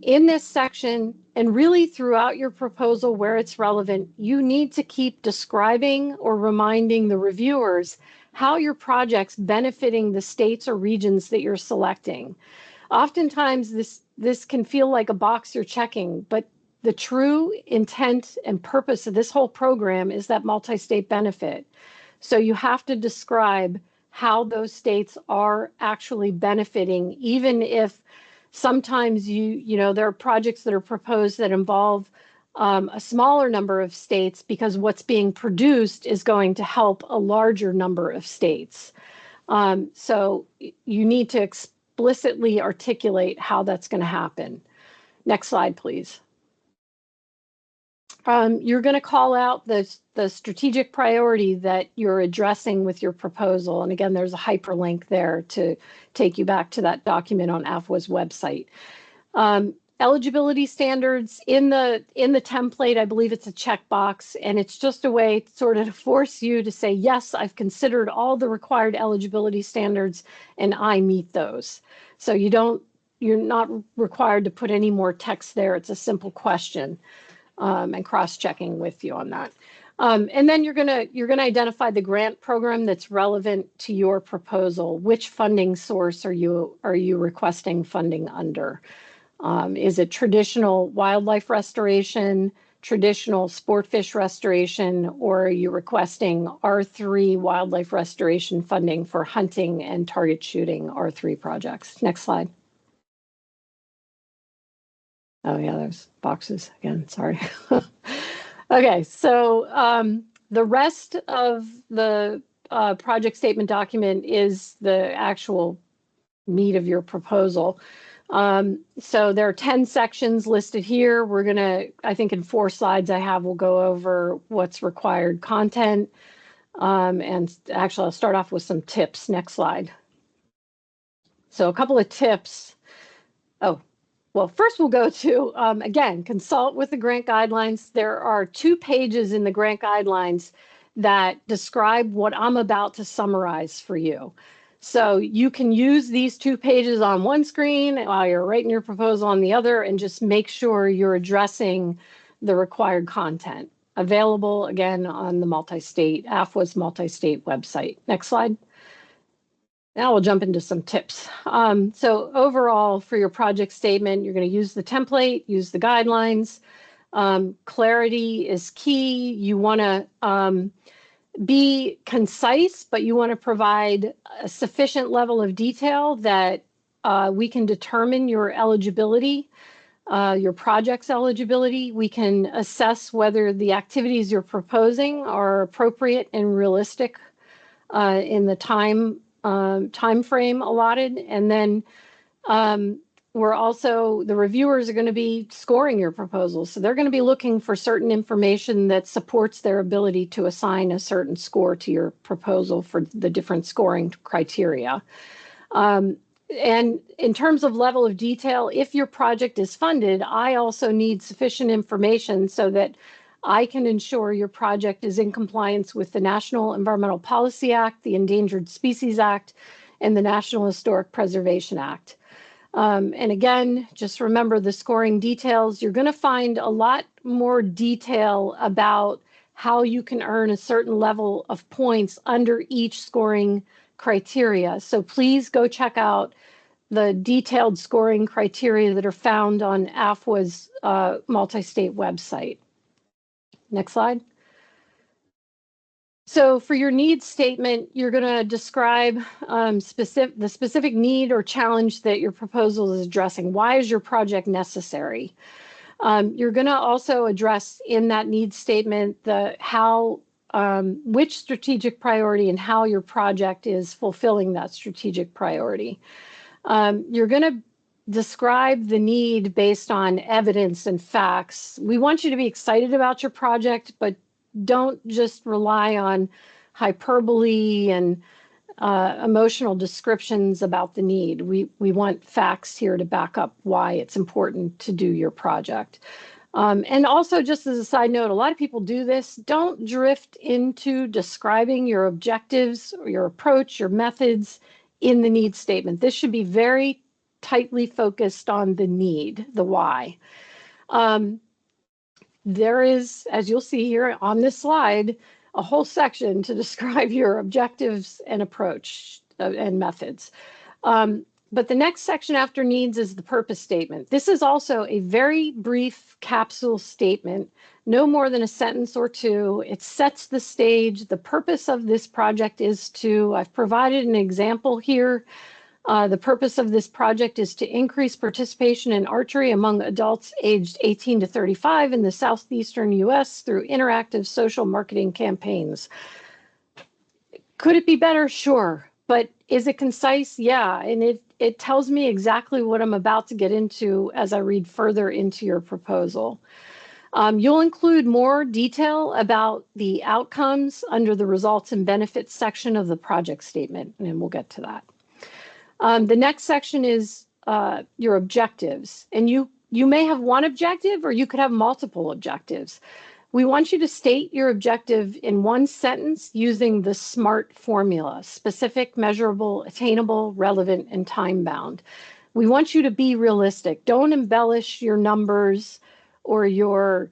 In this section, and really throughout your proposal where it's relevant, you need to keep describing or reminding the reviewers how your project's benefiting the states or regions that you're selecting. Oftentimes, this can feel like a box you're checking, but the true intent and purpose of this whole program is that multi-state benefit. So you have to describe how those states are actually benefiting, even if sometimes there are projects that are proposed that involve a smaller number of states because what's being produced is going to help a larger number of states. So you need to explicitly articulate how that's going to happen. Next slide, please. You're going to call out the strategic priority that you're addressing with your proposal. And again, there's a hyperlink there to take you back to that document on AFWA's website. Eligibility standards in the template, I believe it's a checkbox, and it's just a way sort of to force you to say, yes, I've considered all the required eligibility standards and I meet those. So you're not required to put any more text there. It's a simple question. And cross-checking with you on that. And then you're gonna identify the grant program that's relevant to your proposal. Which funding source are you requesting funding under? Is it traditional wildlife restoration, traditional sport fish restoration, or are you requesting R3 wildlife restoration funding for hunting and target shooting R3 projects? Next slide. Oh yeah, there's boxes again, sorry. Okay, so the rest of the project statement document is the actual meat of your proposal. So there are 10 sections listed here. We're gonna, I think in 4 slides we'll go over what's required content. And actually I'll start off with some tips. Next slide. So a couple of tips. Well, first we'll go to, again, consult with the grant guidelines. There are 2 pages in the grant guidelines that describe what I'm about to summarize for you. So you can use these 2 pages on one screen while you're writing your proposal on the other and just make sure you're addressing the required content. Available, again, on the AFWA's multi-state website. Next slide. Now we'll jump into some tips. So overall, for your project statement, you're going to use the template, use the guidelines. Clarity is key. You want to Be concise, but you want to provide a sufficient level of detail that we can determine your eligibility, your project's eligibility. We can assess whether the activities you're proposing are appropriate and realistic in the time frame allotted. And then the reviewers are going to be scoring your proposal. So they're going to be looking for certain information that supports their ability to assign a certain score to your proposal for the different scoring criteria. And in terms of level of detail, if your project is funded, I also need sufficient information so that I can ensure your project is in compliance with the National Environmental Policy Act, the Endangered Species Act, and the National Historic Preservation Act. And again, just remember the scoring details. You're going to find a lot more detail about how you can earn a certain level of points under each scoring criteria. So please go check out the detailed scoring criteria that are found on AFWA's multi-state website. Next slide. So for your needs statement, you're going to describe the specific need or challenge that your proposal is addressing. Why is your project necessary? You're going to also address in that needs statement which strategic priority and how your project is fulfilling that strategic priority. You're going to describe the need based on evidence and facts. We want you to be excited about your project, but don't just rely on hyperbole and emotional descriptions about the need. We want facts here to back up why it's important to do your project. And also, just as a side note, a lot of people do this. Don't drift into describing your objectives or your approach, your methods in the need statement. This should be very tightly focused on the need, the why. There is, as you'll see here on this slide, a whole section to describe your objectives and approach and methods. But the next section after needs is the purpose statement. This is also a very brief capsule statement, no more than a sentence or two. It sets the stage. The purpose of this project is I've provided an example here. The purpose of this project is to increase participation in archery among adults aged 18 to 35 in the southeastern U.S. through interactive social marketing campaigns. Could it be better? Sure. But is it concise? Yeah. And it tells me exactly what I'm about to get into as I read further into your proposal. You'll include more detail about the outcomes under the results and benefits section of the project statement, and we'll get to that. The next section is your objectives, and you may have one objective or you could have multiple objectives. We want you to state your objective in one sentence using the SMART formula: specific, measurable, attainable, relevant, and time-bound. We want you to be realistic. Don't embellish your numbers or your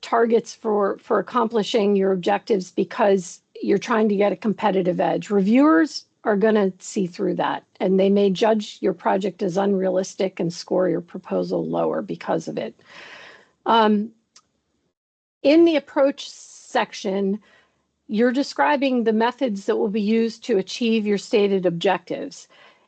targets for accomplishing your objectives because you're trying to get a competitive edge. Reviewers are going to see through that, and they may judge your project as unrealistic and score your proposal lower because of it. In the approach section, you're describing the methods that will be used to achieve your stated objectives.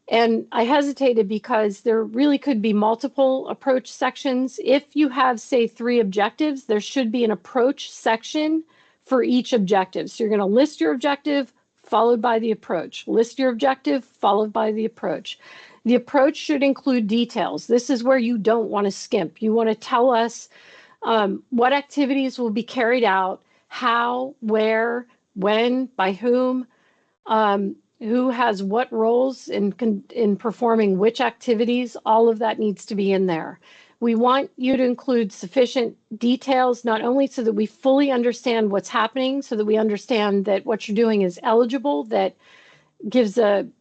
And I hesitated because there really could be multiple approach sections. If you have, say, 3 objectives, there should be an approach section for each objective. So you're going to list your objective, followed by the approach. List your objective, followed by the approach. The approach should include details. This is where you don't want to skimp. You want to tell us what activities will be carried out, how, where, when, by whom has what roles in performing which activities. All of that needs to be in there. We want you to include sufficient details, not only so that we fully understand what's happening, so that we understand that what you're doing is eligible, that gives an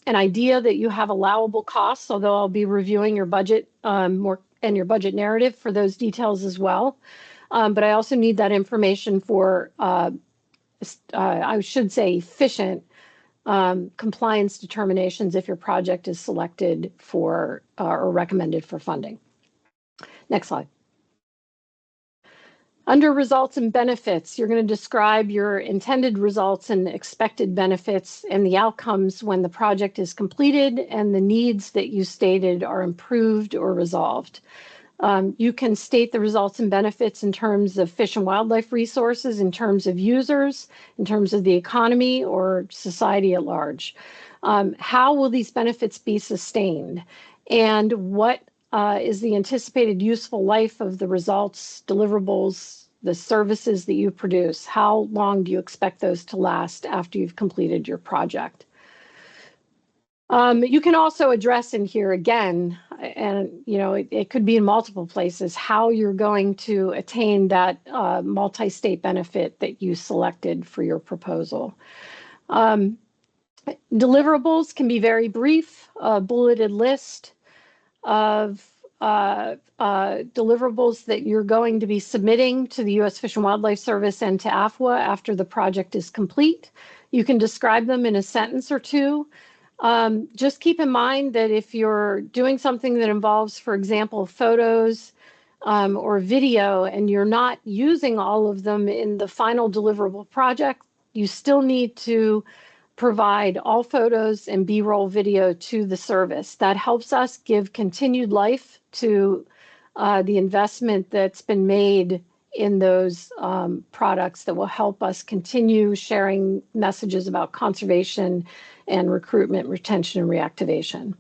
idea that you have allowable costs, although I'll be reviewing your budget more and your budget narrative for those details as well. But I also need that information for, I should say, efficient compliance determinations if your project is selected for or recommended for funding. Next slide. Under results and benefits, you're going to describe your intended results and expected benefits and the outcomes when the project is completed and the needs that you stated are improved or resolved. You can state the results and benefits in terms of fish and wildlife resources, in terms of users, in terms of the economy or society at large. How will these benefits be sustained? And what is the anticipated useful life of the results, deliverables, the services that you produce? How long do you expect those to last after you've completed your project? You can also address in here again, and it could be in multiple places, how you're going to attain that multi-state benefit that you selected for your proposal. Deliverables can be very brief, a bulleted list of deliverables that you're going to be submitting to the U.S. Fish and Wildlife Service and to AFWA after the project is complete. You can describe them in a sentence or two. Just keep in mind that if you're doing something that involves, for example, photos or video, and you're not using all of them in the final deliverable project, you still need to provide all photos and B-roll video to the service. That helps us give continued life to the investment that's been made in those products that will help us continue sharing messages about conservation and recruitment, retention, and reactivation.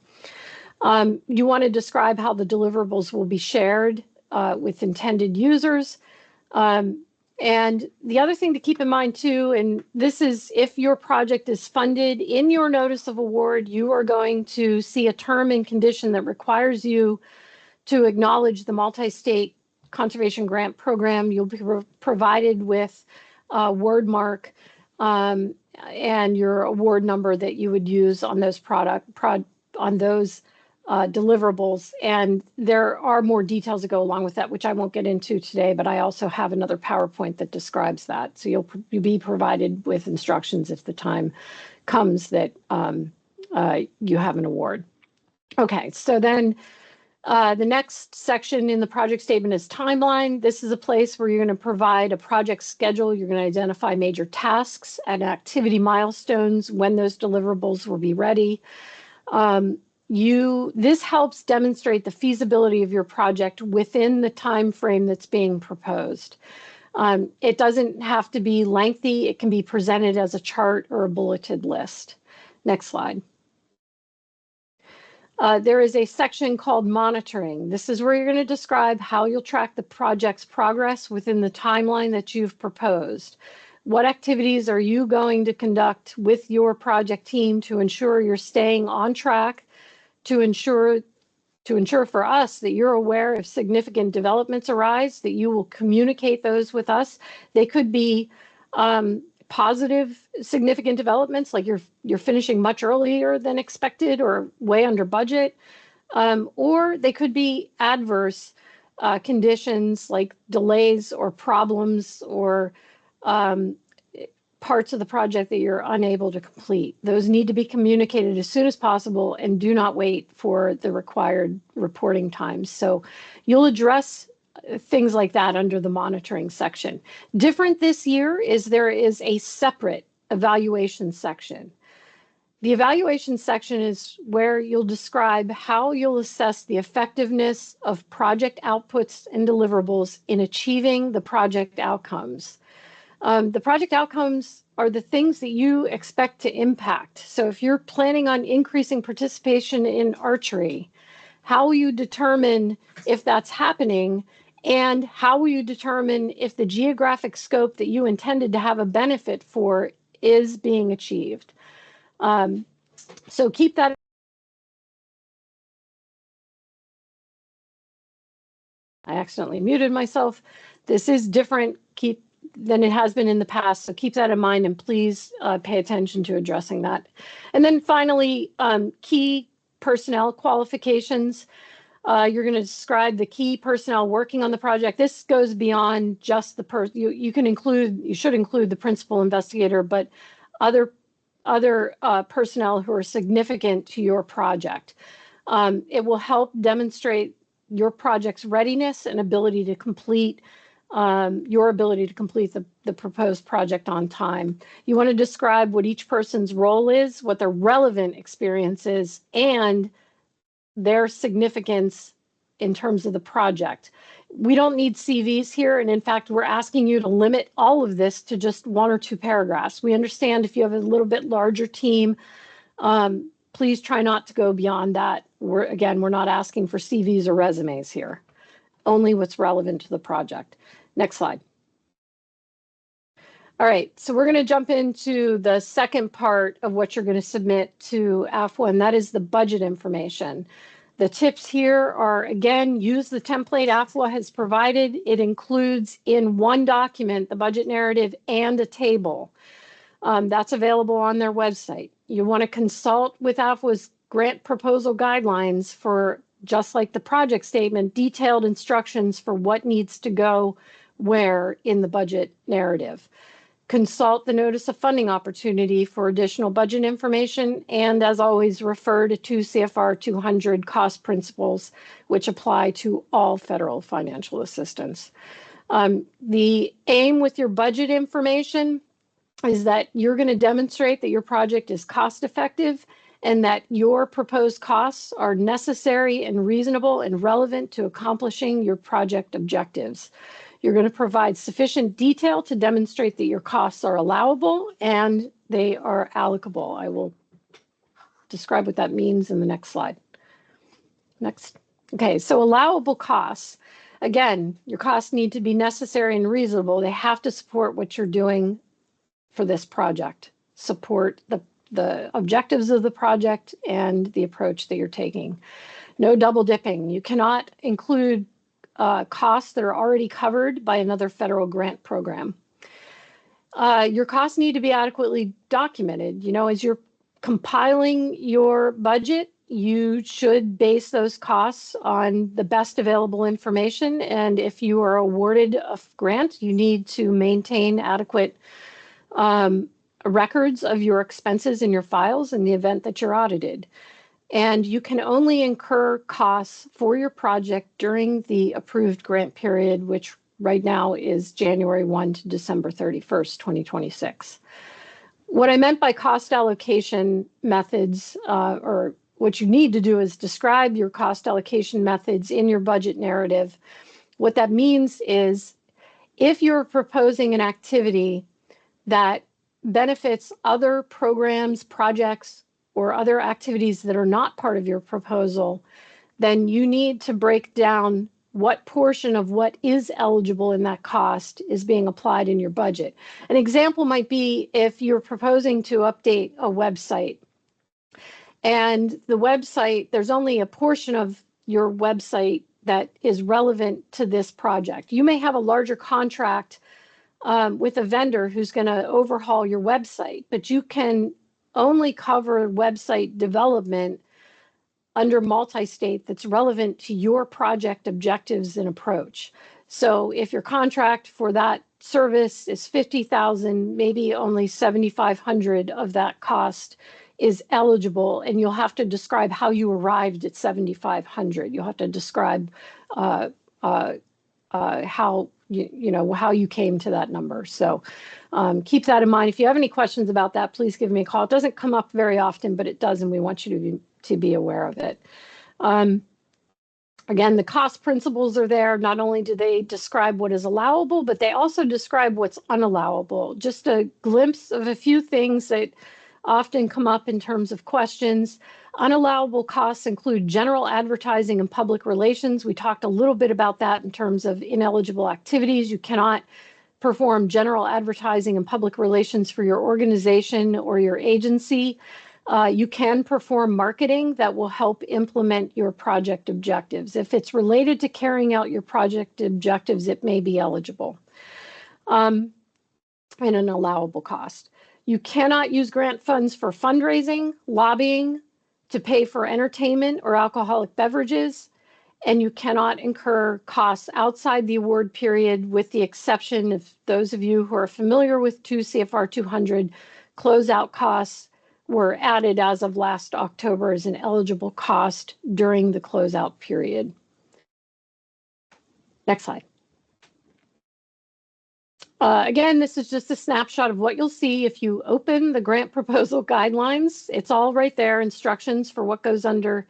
You want to describe how the deliverables will be shared with intended users. And the other thing to keep in mind too, and this is if your project is funded, in your notice of award, you are going to see a term and condition that requires you to acknowledge the multi-state conservation grant program. You'll be provided with a word mark and your award number that you would use on those deliverables. And there are more details that go along with that, which I won't get into today, but I also have another PowerPoint that describes that. So you'll be provided with instructions if the time comes that you have an award. Okay, so then the next section in the project statement is timeline. This is a place where you're going to provide a project schedule. You're going to identify major tasks and activity milestones, when those deliverables will be ready. This helps demonstrate the feasibility of your project within the time frame that's being proposed. It doesn't have to be lengthy. It can be presented as a chart or a bulleted list. Next slide. There is a section called monitoring. This is where you're going to describe how you'll track the project's progress within the timeline that you've proposed. What activities are you going to conduct with your project team to ensure you're staying on track, to ensure for us that you're aware if significant developments arise, that you will communicate those with us. They could be positive, significant developments, like you're finishing much earlier than expected or way under budget, or they could be adverse conditions like delays or problems or parts of the project that you're unable to complete. Those need to be communicated as soon as possible and do not wait for the required reporting times. So you'll address things like that under the monitoring section. Different this year is there is a separate evaluation section. The evaluation section is where you'll describe how you'll assess the effectiveness of project outputs and deliverables in achieving the project outcomes. The project outcomes are the things that you expect to impact. So if you're planning on increasing participation in archery, how will you determine if that's happening? And how will you determine if the geographic scope that you intended to have a benefit for is being achieved? So keep that. I accidentally muted myself. This is different than it has been in the past, so keep that in mind and please pay attention to addressing that. And then finally, key personnel qualifications. You're going to describe the key personnel working on the project. This goes beyond just the you should include the principal investigator, but other personnel who are significant to your project. It will help demonstrate your project's readiness and ability to complete your ability to complete the proposed project on time. You want to describe what each person's role is, what their relevant experience is, and their significance in terms of the project. We don't need CVs here, and in fact, we're asking you to limit all of this to just 1 or 2 paragraphs. We understand if you have a little bit larger team, please try not to go beyond that. We're not asking for CVs or resumes here, only what's relevant to the project. Next slide. All right, so we're going to jump into the second part of what you're going to submit to AFWA, and that is the budget information. The tips here are, again, use the template AFWA has provided. It includes in one document the budget narrative and a table. That's available on their website. You want to consult with AFWA's grant proposal guidelines for, just like the project statement, detailed instructions for what needs to go where in the budget narrative. Consult the Notice of Funding Opportunity for additional budget information, and as always, refer to 2 CFR 200 cost principles, which apply to all federal financial assistance. The aim with your budget information is that you're going to demonstrate that your project is cost effective and that your proposed costs are necessary and reasonable and relevant to accomplishing your project objectives. You're going to provide sufficient detail to demonstrate that your costs are allowable and they are allocable. I will describe what that means in the next slide. Next. Okay, so allowable costs. Again, your costs need to be necessary and reasonable. They have to support what you're doing for this project, support the objectives of the project and the approach that you're taking. No double dipping. You cannot include costs that are already covered by another federal grant program. Your costs need to be adequately documented. You know, as you're compiling your budget, you should base those costs on the best available information. And if you are awarded a grant, you need to maintain adequate records of your expenses in your files in the event that you're audited. And you can only incur costs for your project during the approved grant period, which right now is January 1 to December 31st, 2026. What I meant by cost allocation methods, or what you need to do is describe your cost allocation methods in your budget narrative. What that means is if you're proposing an activity that benefits other programs, projects, or other activities that are not part of your proposal, then you need to break down what portion of what is eligible in that cost is being applied in your budget. An example might be if you're proposing to update a website, and the website, there's only a portion of your website that is relevant to this project. You may have a larger contract with a vendor who's going to overhaul your website, but you can only cover website development under Multistate that's relevant to your project objectives and approach. So if your contract for that service is $50,000, maybe only $7,500 of that cost is eligible, and you'll have to describe how you arrived at $7,500. You'll have to describe how how you came to that number. So keep that in mind. If you have any questions about that, please give me a call. It doesn't come up very often, but it does, and we want you to be aware of it. Again, the cost principles are there. Not only do they describe what is allowable, but they also describe what's unallowable. Just a glimpse of a few things that often come up in terms of questions. Unallowable costs include general advertising and public relations. We talked a little bit about that in terms of ineligible activities. You cannot perform general advertising and public relations for your organization or your agency. You can perform marketing that will help implement your project objectives. If it's related to carrying out your project objectives, it may be eligible. And an allowable cost. You cannot use grant funds for fundraising, lobbying, to pay for entertainment or alcoholic beverages, and you cannot incur costs outside the award period, with the exception of those of you who are familiar with 2 CFR 200. Closeout costs were added as of last October as an eligible cost during the closeout period. Next slide. Again, this is just a snapshot of what you'll see if you open the grant proposal guidelines. It's all right there, instructions for what goes under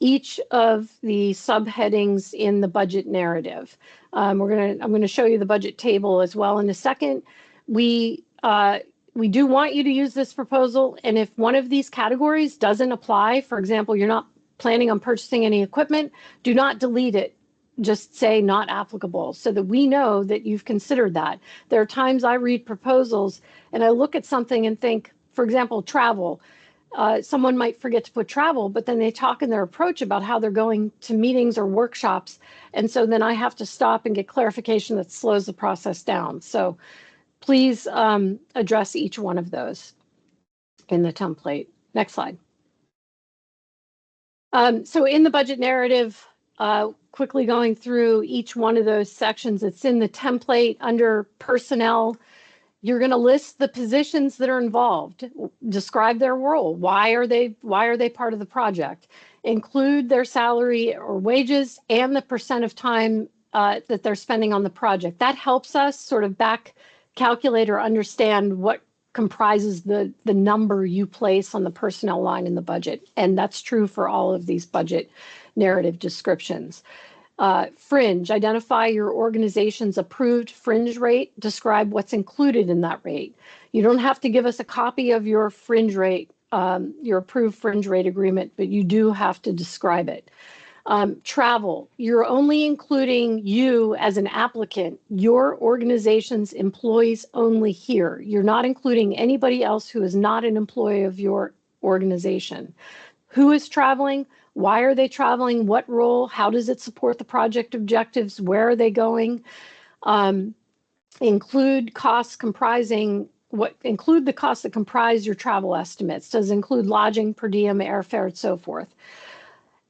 each of the subheadings in the budget narrative. I'm going to show you the budget table as well in a second. We do want you to use this proposal, and if one of these categories doesn't apply, for example, you're not planning on purchasing any equipment, do not delete it. Just say not applicable so that we know that you've considered that. There are times I read proposals and I look at something and think, for example, travel. Someone might forget to put travel, but then they talk in their approach about how they're going to meetings or workshops. And so then I have to stop and get clarification that slows the process down. So please address each one of those in the template. Next slide. So in the budget narrative, quickly going through each one of those sections, it's in the template under personnel. You're going to list the positions that are involved, describe their role. Why are they part of the project? Include their salary or wages and the percent of time that they're spending on the project. That helps us sort of back calculate or understand what comprises the number you place on the personnel line in the budget. And that's true for all of these budget narrative descriptions. Fringe, identify your organization's approved fringe rate, describe what's included in that rate. You don't have to give us a copy of your fringe rate, your approved fringe rate agreement, but you do have to describe it. Travel, you're only including you as an applicant, your organization's employees only here. You're not including anybody else who is not an employee of your organization. Who is traveling? Why are they traveling? What role? How does it support the project objectives? Where are they going? Include costs comprising include the costs that comprise your travel estimates. Does it include lodging, per diem, airfare, and so forth?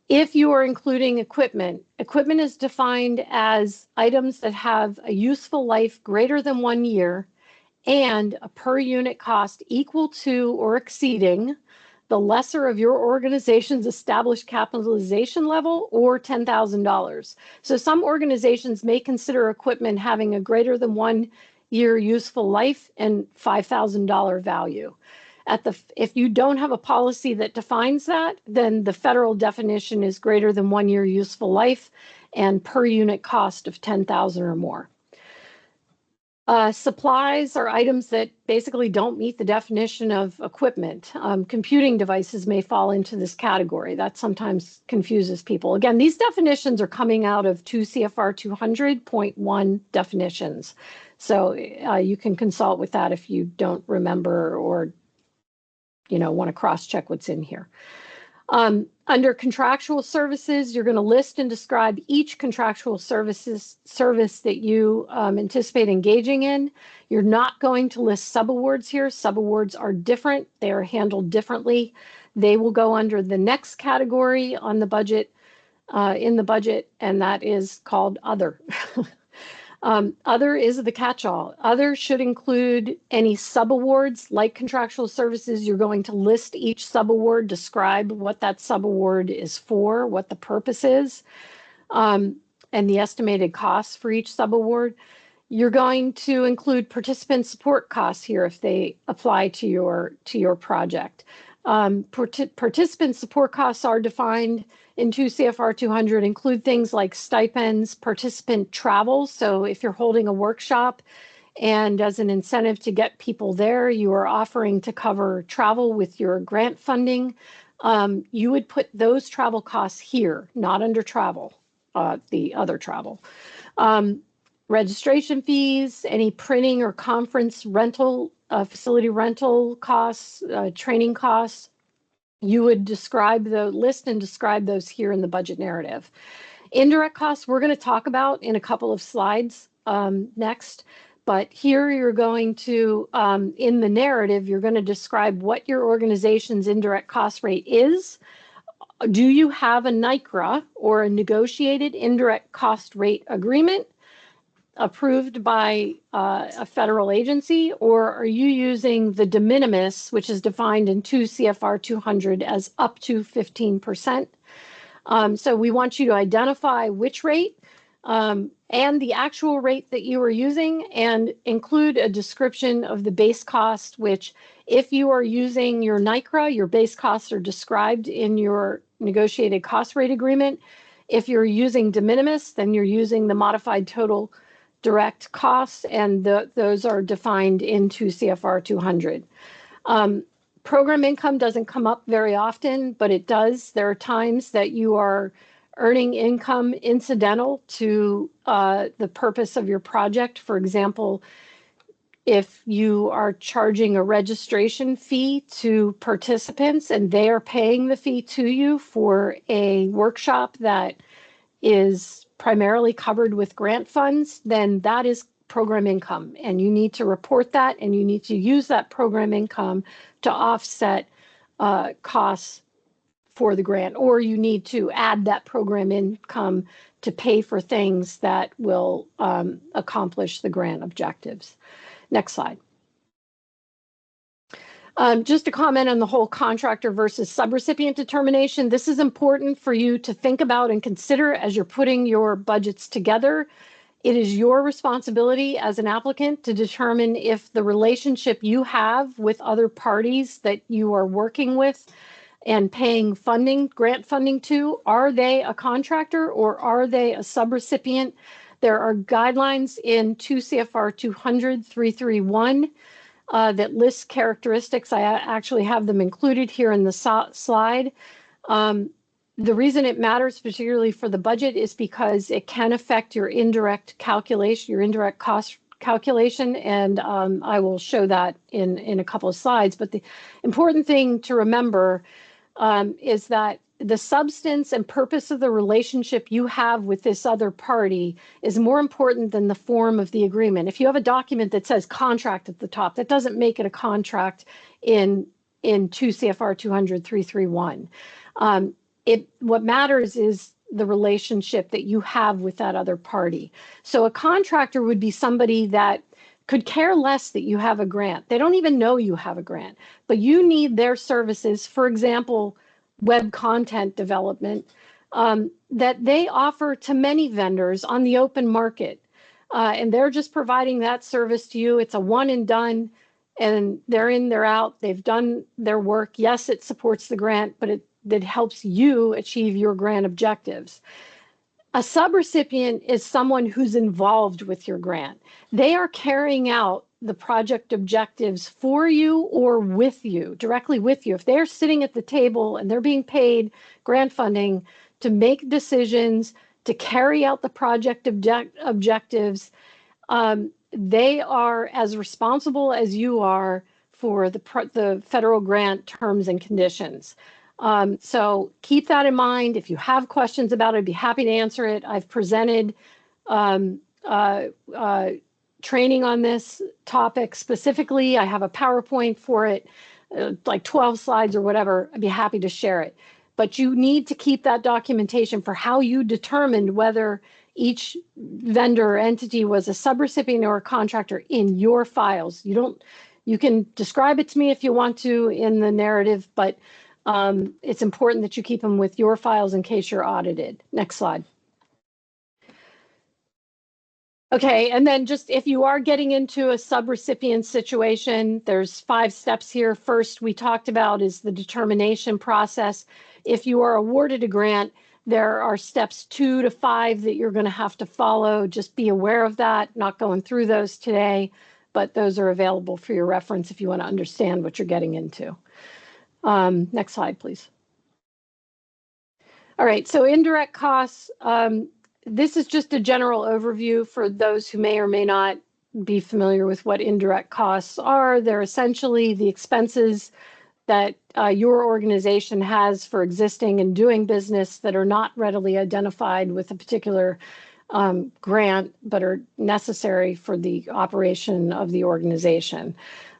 If you are including equipment, equipment is defined as items that have a useful life greater than 1 year and a per unit cost equal to or exceeding the lesser of your organization's established capitalization level or $10,000. So some organizations may consider equipment having a greater than 1 year useful life and $5,000 value. If you don't have a policy that defines that, then the federal definition is greater than 1 year useful life and per unit cost of $10,000 or more. Supplies are items that basically don't meet the definition of equipment. Computing devices may fall into this category. That sometimes confuses people. Again, these definitions are coming out of 2 CFR 200.1 definitions. So you can consult with that if you don't remember or want to cross-check what's in here. Under contractual services, you're going to list and describe each contractual service that you anticipate engaging in. You're not going to list subawards here. Subawards are different. They are handled differently. They will go under the next category on the budget, in the budget, and that is called other. Other is the catch-all. Other should include any subawards like contractual services. You're going to list each subaward, describe what that subaward is for, what the purpose is, and the estimated costs for each subaward. You're going to include participant support costs here if they apply to your project. Participant support costs are defined in 2 CFR 200, include things like stipends, participant travel. So if you're holding a workshop and as an incentive to get people there, you are offering to cover travel with your grant funding, you would put those travel costs here, not under travel, the other travel. Registration fees, any printing or conference rental, facility rental costs, training costs, you would list and describe those here in the budget narrative. Indirect costs, we're going to talk about in a couple of slides next, but here you're going to, in the narrative, you're going to describe what your organization's indirect cost rate is. Do you have a NICRA or a negotiated indirect cost rate agreement approved by a federal agency, or are you using the de minimis, which is defined in 2 CFR 200 as up to 15%? So we want you to identify which rate, and the actual rate that you are using, and include a description of the base cost, which if you are using your NICRA, your base costs are described in your negotiated cost rate agreement. If you're using de minimis, then you're using the modified total direct costs, and those are defined in 2 CFR 200. Program income doesn't come up very often, but it does. There are times that you are earning income incidental to the purpose of your project. For example, if you are charging a registration fee to participants and they are paying the fee to you for a workshop that is primarily covered with grant funds, then that is program income. And you need to report that, and you need to use that program income to offset costs for the grant, or you need to add that program income to pay for things that will accomplish the grant objectives. Next slide. Just to comment on the whole contractor versus subrecipient determination, this is important for you to think about and consider as you're putting your budgets together. It is your responsibility as an applicant to determine if the relationship you have with other parties that you are working with and paying funding, grant funding to, are they a contractor or are they a subrecipient? There are guidelines in 2 CFR 200-331 that lists characteristics. I actually have them included here in the slide. The reason it matters, particularly for the budget, is because it can affect your indirect calculation, your indirect cost calculation, and I will show that in a couple of slides. But the important thing to remember is that the substance and purpose of the relationship you have with this other party is more important than the form of the agreement. If you have a document that says contract at the top, that doesn't make it a contract in 2 CFR 200-331. What matters is the relationship that you have with that other party. So a contractor would be somebody that could care less that you have a grant. They don't even know you have a grant, but you need their services, for example, web content development, that they offer to many vendors on the open market. And they're just providing that service to you. It's a one and done, and they're in, they're out. They've done their work. Yes, it supports the grant, but it helps you achieve your grant objectives. A subrecipient is someone who's involved with your grant. They are carrying out the project objectives for you or with you, directly with you. If they're sitting at the table and they're being paid grant funding to make decisions, to carry out the project objectives, they are as responsible as you are for the federal grant terms and conditions. So keep that in mind. If you have questions about it, I'd be happy to answer it. I've presented training on this topic specifically. I have a PowerPoint for it, like 12 slides or whatever. I'd be happy to share it. But you need to keep that documentation for how you determined whether each vendor or entity was a subrecipient or a contractor in your files. You can describe it to me if you want to in the narrative, but it's important that you keep them with your files in case you're audited. Next slide. Okay, and then just if you are getting into a subrecipient situation, there's 5 steps here. First, we talked about is the determination process. If you are awarded a grant, there are steps 2 to 5 that you're going to have to follow. Just be aware of that. Not going through those today, but those are available for your reference if you want to understand what you're getting into. Next slide, please. All right, so indirect costs. This is just a general overview for those who may or may not be familiar with what indirect costs are. They're essentially the expenses that your organization has for existing and doing business that are not readily identified with a particular grant, but are necessary for the operation of the organization.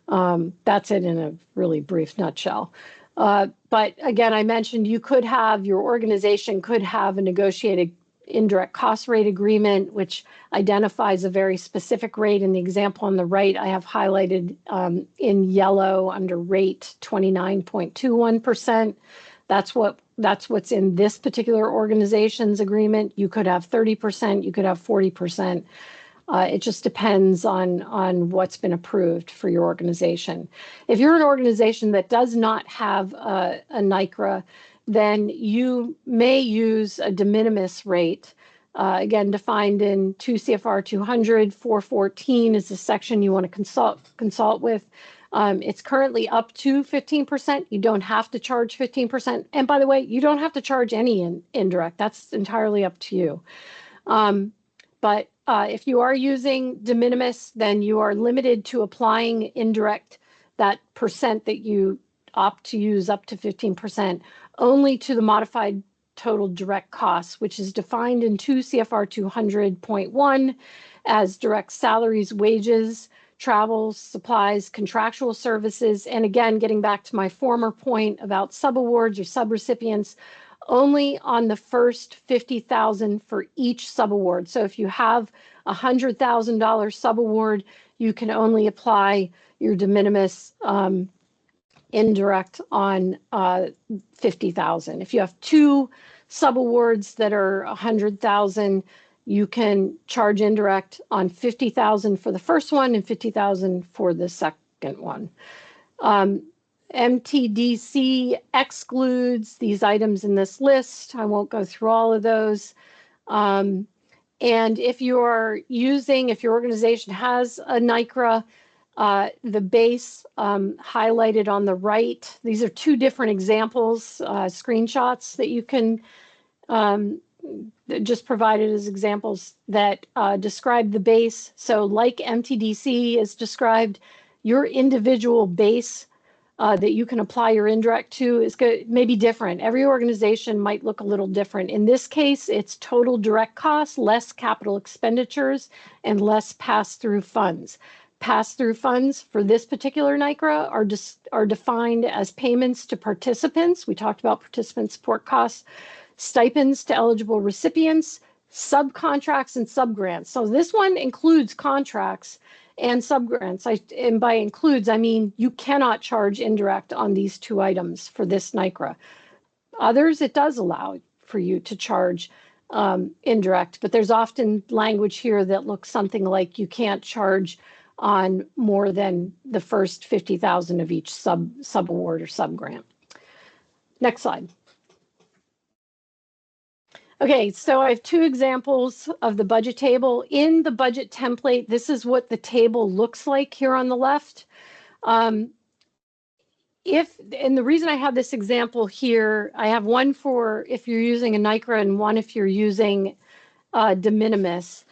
That's it in a really brief nutshell. But again, I mentioned your organization could have a negotiated indirect cost rate agreement, which identifies a very specific rate. In the example on the right, I have highlighted in yellow under rate 29.21%. That's what that's what's in this particular organization's agreement. You could have 30%, you could have 40%. It just depends on what's been approved for your organization. If you're an organization that does not have a NICRA, then you may use a de minimis rate, again, defined in 2 CFR 200. 414 is the section you want to consult with. It's currently up to 15%. You don't have to charge 15%. And by the way, you don't have to charge any indirect. That's entirely up to you. But if you are using de minimis, then you are limited to applying indirect, that percent that you opt to use up to 15%, only to the modified total direct costs, which is defined in 2 CFR 200.1 as direct salaries, wages, travel, supplies, contractual services. And again, getting back to my former point about subawards or subrecipients, only on the first 50,000 for each subaward. So if you have a $100,000 subaward, you can only apply your de minimis indirect on 50,000. If you have two subawards that are 100,000, you can charge indirect on 50,000 for the first one and 50,000 for the second one. MTDC excludes these items in this list. I won't go through all of those. And if your organization has a NICRA, the base highlighted on the right, these are two different examples, screenshots that you can just provided as examples that describe the base. So like MTDC is described, your individual base that you can apply your indirect to is maybe different. Every organization might look a little different. In this case, it's total direct costs, less capital expenditures, and less pass-through funds. Pass-through funds for this particular NICRA are defined as payments to participants. We talked about participant support costs, stipends to eligible recipients, subcontracts, and subgrants. So this one includes contracts and subgrants. And by includes, I mean you cannot charge indirect on these two items for this NICRA. Others, it does allow for you to charge indirect, but there's often language here that looks something like you can't charge on more than the first 50,000 of each subaward or subgrant. Next slide. Okay, so I have two examples of the budget table. In the budget template, this is what the table looks like here on the left. And the reason I have this example here, I have one for if you're using a NICRA and one if you're using de minimis.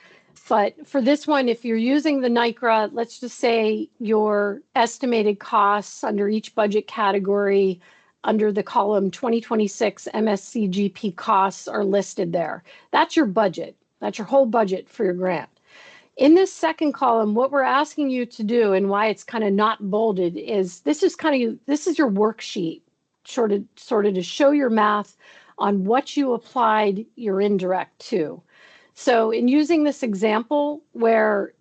But for this one, if you're using the NICRA, let's just say your estimated costs under each budget category under the column 2026 MSCGP costs are listed there. That's your budget. That's your whole budget for your grant. In this second column, what we're asking you to do and why it's kind of not bolded is this is your worksheet, sort of to show your math on what you applied your indirect to. So in using this example where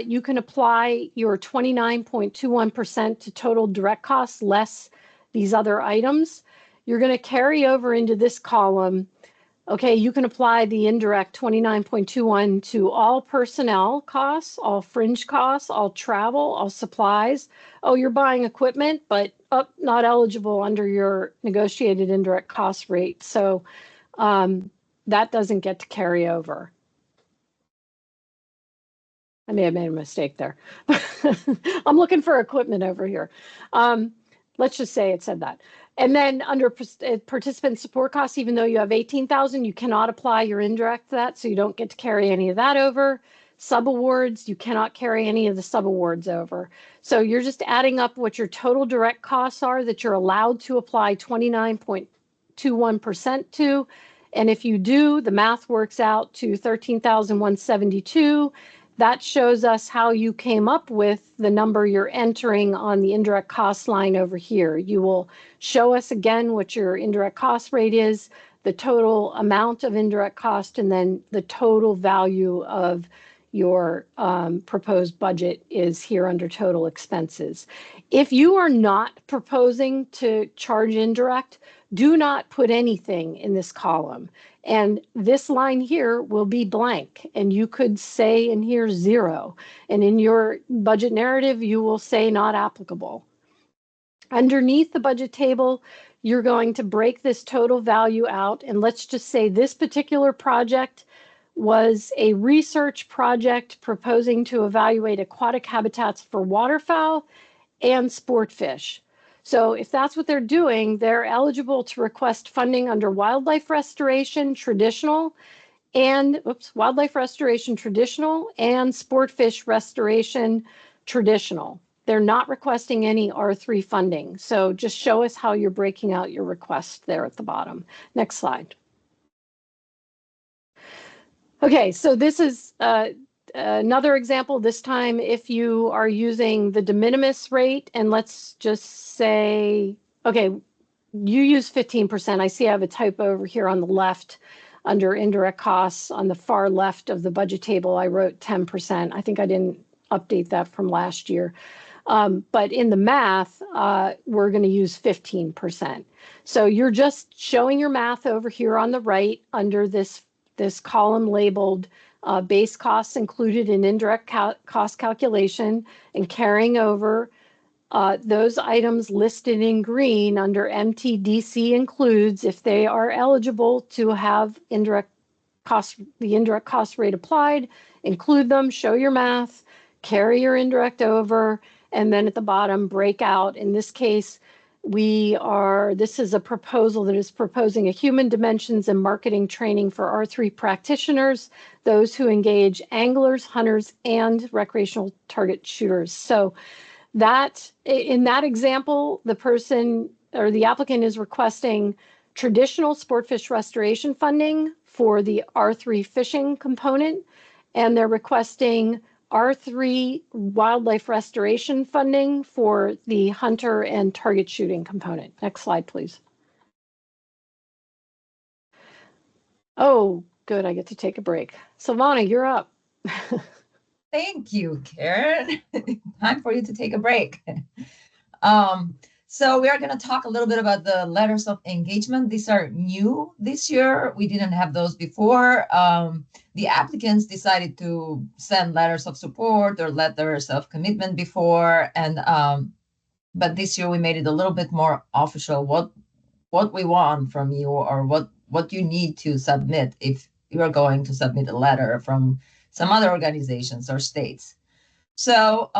you can apply your 29.21% to total direct costs less these other items, you're going to carry over into this column. Okay, you can apply the indirect 29.21 to all personnel costs, all fringe costs, all travel, all supplies. Oh, you're buying equipment, but not eligible under your negotiated indirect cost rate. So that doesn't get to carry over. I may have made a mistake there. I'm looking for equipment over here. Let's just say it said that. And then under participant support costs, even though you have 18,000, you cannot apply your indirect to that, so you don't get to carry any of that over. Subawards, you cannot carry any of the subawards over. So you're just adding up what your total direct costs are that you're allowed to apply 29.21% to. And if you do, the math works out to 13,172. That shows us how you came up with the number you're entering on the indirect cost line over here. You will show us again what your indirect cost rate is, the total amount of indirect cost, and then the total value of your proposed budget is here under total expenses. If you are not proposing to charge indirect, do not put anything in this column. And this line here will be blank. And you could say in here 0. And in your budget narrative, you will say not applicable. Underneath the budget table, you're going to break this total value out. And let's just say this particular project was a research project proposing to evaluate aquatic habitats for waterfowl and sport fish. So if that's what they're doing, they're eligible to request funding under wildlife restoration traditional and wildlife restoration traditional and sport fish restoration traditional. They're not requesting any R3 funding. So just show us how you're breaking out your request there at the bottom. Next slide. Okay, so this is another example. This time, if you are using the de minimis rate, and let's just say, okay, you use 15%. I see I have a typo over here on the left under indirect costs. On the far left of the budget table, I wrote 10%. I think I didn't update that from last year. But in the math, we're going to use 15%. So you're just showing your math over here on the right under this column labeled base costs included in indirect cost calculation and carrying over those items listed in green under MTDC includes if they are eligible to have the indirect cost rate applied, include them, show your math, carry your indirect over, and then at the bottom break out. In this case, this is a proposal that is proposing a human dimensions and marketing training for R3 practitioners, those who engage anglers, hunters, and recreational target shooters. So that in that example, the person or the applicant is requesting traditional sport fish restoration funding for the R3 fishing component, and they're requesting R3 wildlife restoration funding for the hunter and target shooting component. Next slide, please. Oh, good, I get to take a break. Silvana, you're up. Thank you, Karen. Time for you to take a break. So we are going to talk a little bit about the letters of engagement. These are new this year. We didn't have those before. The applicants decided to send letters of support or letters of commitment before, and but this year we made it a little bit more official. What we want from you, or what you need to submit if you are going to submit a letter from some other organizations or states. So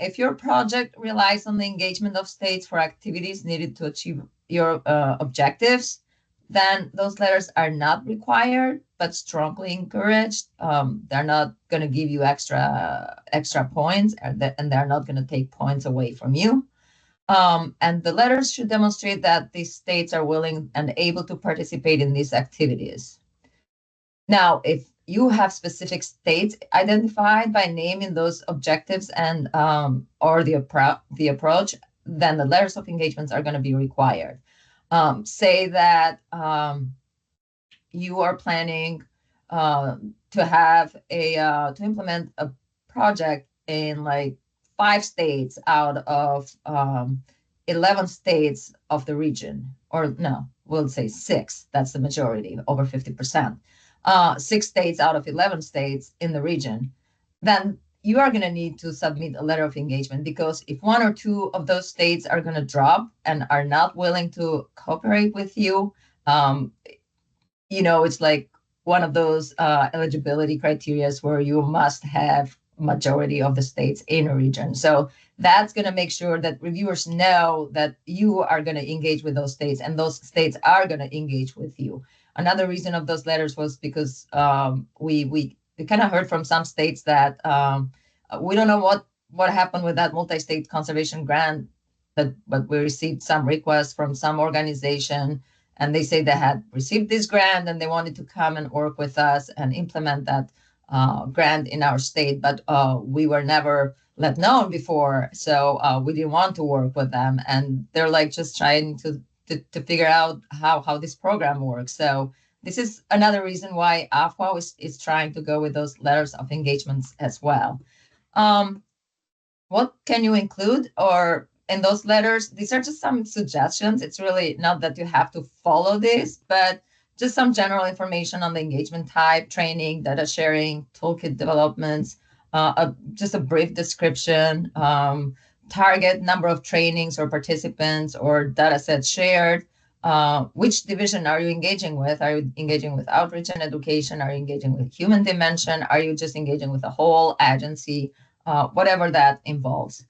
if your project relies on the engagement of states for activities needed to achieve your objectives, then those letters are not required, but strongly encouraged. They're not going to give you extra points, and they're not going to take points away from you. And the letters should demonstrate that these states are willing and able to participate in these activities. Now, if you have specific states identified by name in those objectives and or the approach, then the letters of engagements are going to be required. Say that you are planning to have to implement a project in like 5 states out of 11 states of the region, or no, we'll say 6. That's the majority, over 50%. 6 states out of 11 states in the region, then you are going to need to submit a letter of engagement, because if 1 or 2 of those states are going to drop and are not willing to cooperate with you, it's like one of those eligibility criteria where you must have majority of the states in a region. So that's going to make sure that reviewers know that you are going to engage with those states, and those states are going to engage with you. Another reason of those letters was because we kind of heard from some states that we don't know what happened with that multi-state conservation grant, but we received some requests from some organization, and they say they had received this grant and they wanted to come and work with us and implement that grant in our state, but we were never let known before, so we didn't want to work with them, and they're like just trying to figure out how this program works. So this is another reason why AFWA is trying to go with those letters of engagements as well. What can you include or in those letters? These are just some suggestions. It's really not that you have to follow this, but just some general information on the engagement type, training, data sharing, toolkit developments, just a brief description, target number of trainings or participants or data sets shared. Which division are you engaging with? Are you engaging with outreach and education? Are you engaging with human dimension? Are you just engaging with the whole agency? Whatever that involves.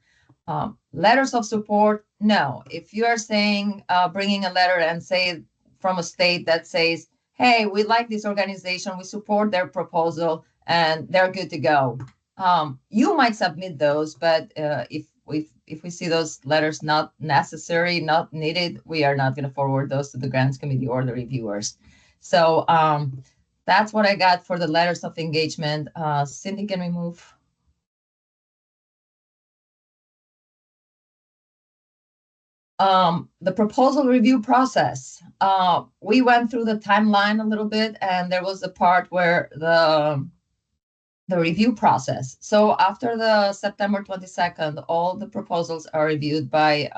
Letters of support, no. If you are saying, bringing a letter and say from a state that says, hey, we like this organization, we support their proposal, and they're good to go. You might submit those, but if we see those letters not necessary, not needed, we are not going to forward those to the grants committee or the reviewers. So that's what I got for the letters of engagement. Cindy, can we move? The proposal review process. We went through the timeline a little bit, and there was a part where the review process. So after the September 22nd, all the proposals are reviewed by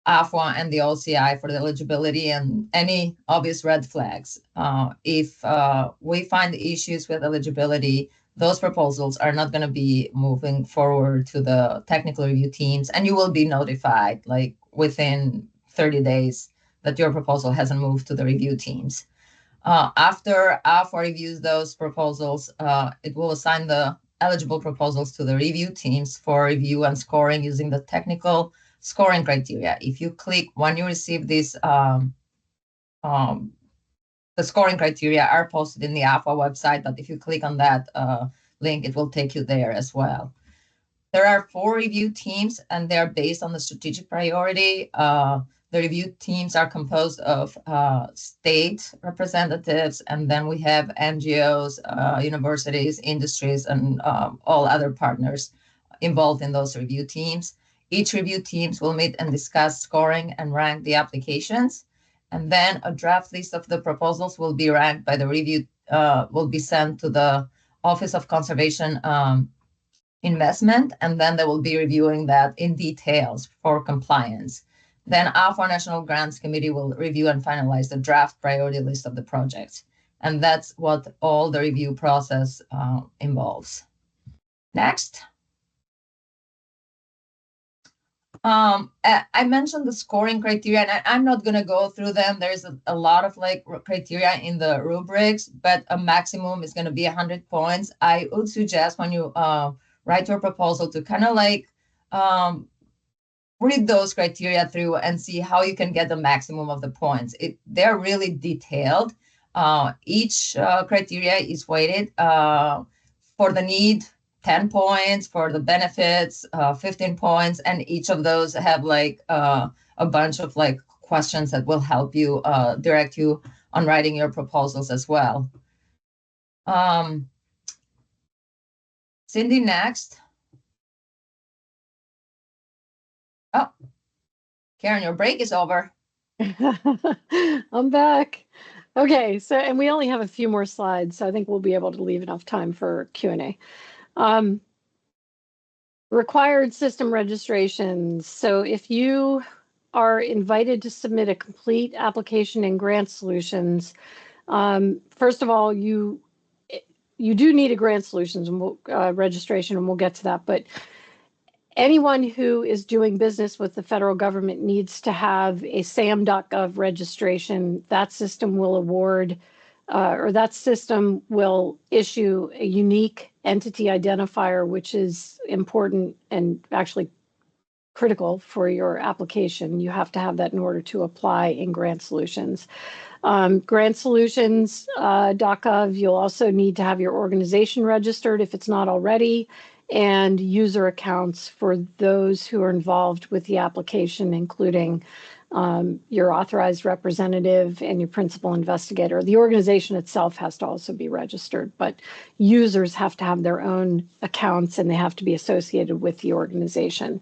AFWA and the OCI for the eligibility and any obvious red flags. If we find issues with eligibility, those proposals are not going to be moving forward to the technical review teams, and you will be notified like within 30 days that your proposal hasn't moved to the review teams. After AFWA reviews those proposals, it will assign the eligible proposals to the review teams for review and scoring using the technical scoring criteria. If you click, when you receive this, the scoring criteria are posted in the AFWA website, but if you click on that link, it will take you there as well. There are 4 review teams, and they're based on the strategic priority. The review teams are composed of state representatives, and then we have NGOs, universities, industries, and all other partners involved in those review teams. Each review teams will meet and discuss scoring and rank the applications. And then a draft list of the proposals will be ranked by the review, will be sent to the Office of Conservation Investment, and then they will be reviewing that in details for compliance. Then AFWA National Grants Committee will review and finalize the draft priority list of the projects. And that's what all the review process involves. Next. I mentioned the scoring criteria, and I'm not going to go through them. There's a lot of like criteria in the rubrics, but a maximum is going to be 100 points. I would suggest when you write your proposal to kind of like read those criteria through and see how you can get the maximum of the points. They're really detailed. Each criteria is weighted for the need, 10 points, for the benefits, 15 points, and each of those have like a bunch of like questions that will help you direct you on writing your proposals as well. Cindy, next. Oh, Karen, your break is over. I'm back. Okay, so, and we only have a few more slides, so I think we'll be able to leave enough time for Q&A. Required system registrations. So if you are invited to submit a complete application in Grant Solutions, first of all, you do need a Grant Solutions registration, and we'll get to that, but anyone who is doing business with the federal government needs to have a SAM.gov registration. That system will award, or that system will issue a unique entity identifier, which is important and actually critical for your application. You have to have that in order to apply in Grant Solutions. GrantSolutions.gov, you'll also need to have your organization registered if it's not already, and user accounts for those who are involved with the application, including your authorized representative and your principal investigator. The organization itself has to also be registered, but users have to have their own accounts and they have to be associated with the organization.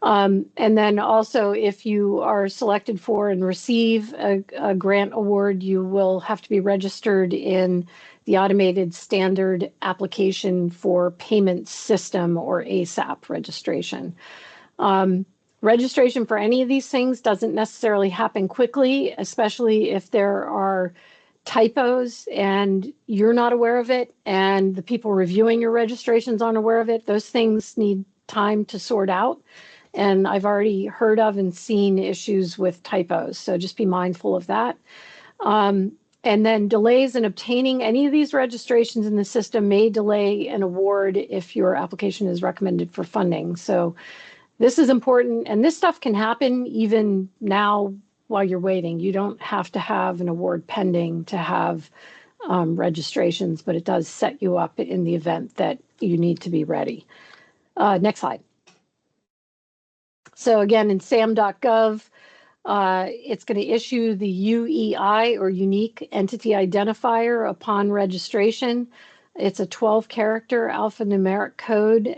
And then also, if you are selected for and receive a grant award, you will have to be registered in the Automated Standard Application for Payment System, or ASAP registration. Registration for any of these things doesn't necessarily happen quickly, especially if there are typos and you're not aware of it and the people reviewing your registrations aren't aware of it. Those things need time to sort out. And I've already heard of and seen issues with typos, so just be mindful of that. And then delays in obtaining any of these registrations in the system may delay an award if your application is recommended for funding. So this is important, and this stuff can happen even now while you're waiting. You don't have to have an award pending to have registrations, but it does set you up in the event that you need to be ready. Next slide. So again, in sam.gov, it's going to issue the UEI, or Unique Entity Identifier, upon registration. It's a 12-character alphanumeric code.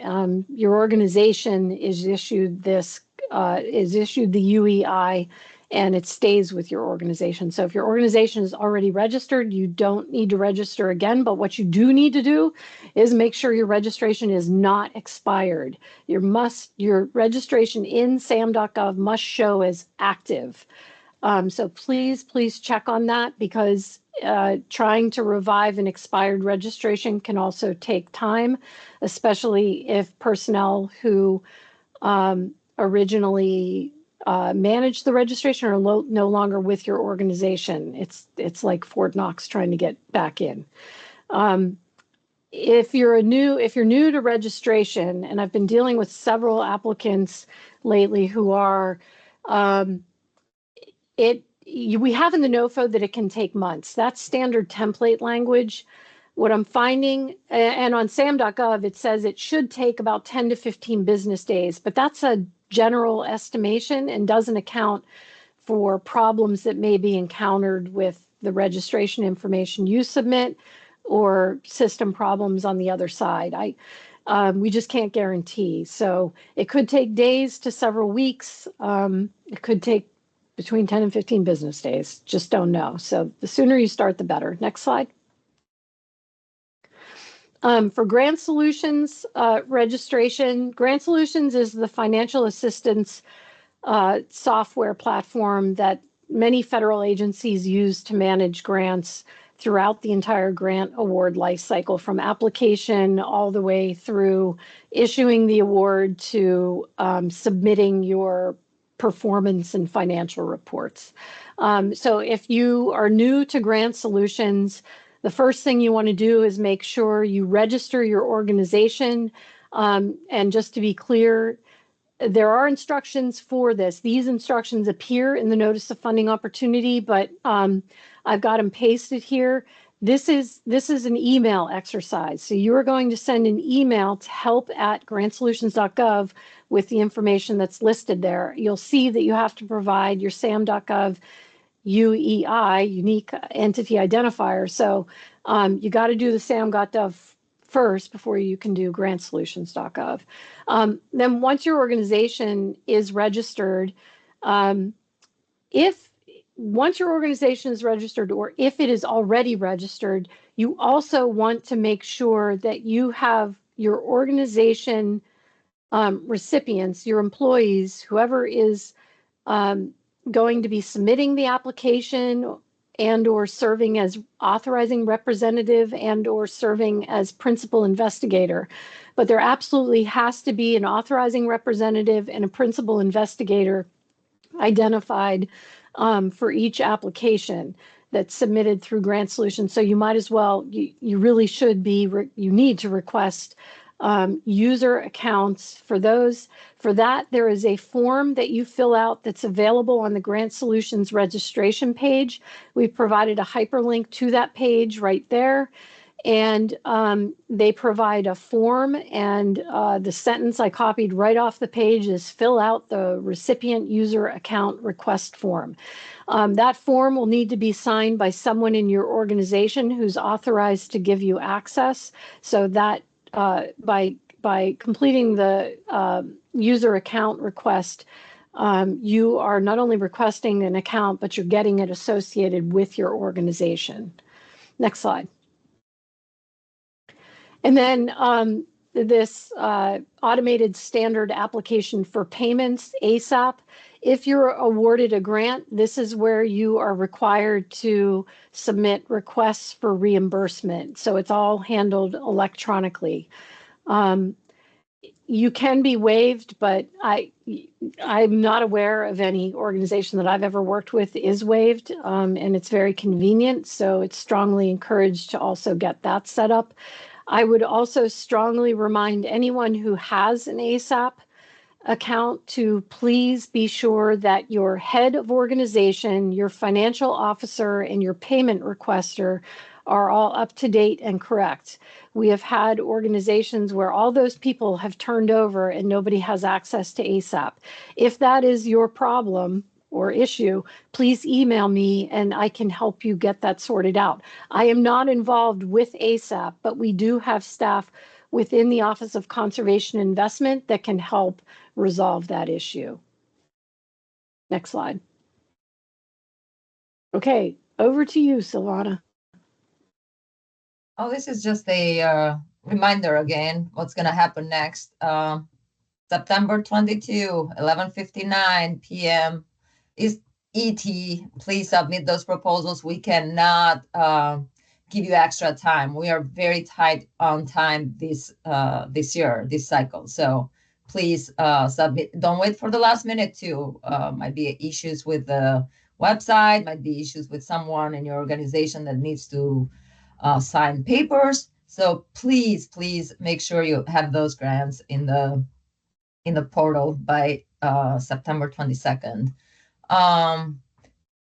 Your organization is issued the UEI, and it stays with your organization. So if your organization is already registered, you don't need to register again. But what you do need to do is make sure your registration is not expired. Your registration in sam.gov must show as active. So please check on that, because trying to revive an expired registration can also take time, especially if personnel who originally managed the registration are no longer with your organization. It's like Fort Knox trying to get back in. If you're new to registration, and I've been dealing with several applicants lately who are, we have in the NOFO that it can take months. That's standard template language. What I'm finding, and on sam.gov, it says it should take about 10 to 15 business days, but that's a general estimation and doesn't account for problems that may be encountered with the registration information you submit or system problems on the other side. We just can't guarantee. So it could take days to several weeks. It could take between 10 and 15 business days. Just don't know. So the sooner you start, the better. Next slide. For Grant Solutions registration, Grant Solutions is the financial assistance software platform that many federal agencies use to manage grants throughout the entire grant award lifecycle, from application all the way through issuing the award to submitting your performance and financial reports. So if you are new to Grant Solutions, the first thing you want to do is make sure you register your organization. And just to be clear, there are instructions for this. These instructions appear in the Notice of Funding Opportunity, but I've got them pasted here. This is an email exercise. So you are going to send an email to help@grantsolutions.gov with the information that's listed there. You'll see that you have to provide your sam.gov UEI, Unique Entity Identifier. So you got to do the sam.gov first before you can do grantsolutions.gov. Then once your organization is registered, once your organization is registered, or if it is already registered, you also want to make sure that you have your organization recipients, your employees, whoever is going to be submitting the application and or serving as authorizing representative and or serving as principal investigator. But there absolutely has to be an authorizing representative and a principal investigator identified for each application that's submitted through Grant Solutions. So you might as well, you really should be, you need to request user accounts for those. For that, there is a form that you fill out that's available on the Grant Solutions registration page. We've provided a hyperlink to that page right there. And they provide a form, and the sentence I copied right off the page is fill out the recipient user account request form. That form will need to be signed by someone in your organization who's authorized to give you access. So that by by completing the user account request, you are not only requesting an account, but you're getting it associated with your organization. Next slide. And then this automated standard application for payments, ASAP. If you're awarded a grant, this is where you are required to submit requests for reimbursement. So it's all handled electronically. You can be waived, but I'm not aware of any organization that I've ever worked with is waived, and it's very convenient. So it's strongly encouraged to also get that set up. I would also strongly remind anyone who has an ASAP account to please be sure that your head of organization, your financial officer, and your payment requester are all up to date and correct. We have had organizations where all those people have turned over and nobody has access to ASAP. If that is your problem or issue, please email me and I can help you get that sorted out. I am not involved with ASAP, but we do have staff within the Office of Conservation Investment that can help resolve that issue. Next slide. Okay, over to you, Silvana. Oh, this is just a reminder again, what's going to happen next. September 22, 11:59 p.m. is ET. Please submit those proposals. We cannot give you extra time. We are very tight on time this year, this cycle. So please submit. Don't wait for the last minute too. Might be issues with the website, might be issues with someone in your organization that needs to sign papers. So please make sure you have those grants in the portal by September 22nd.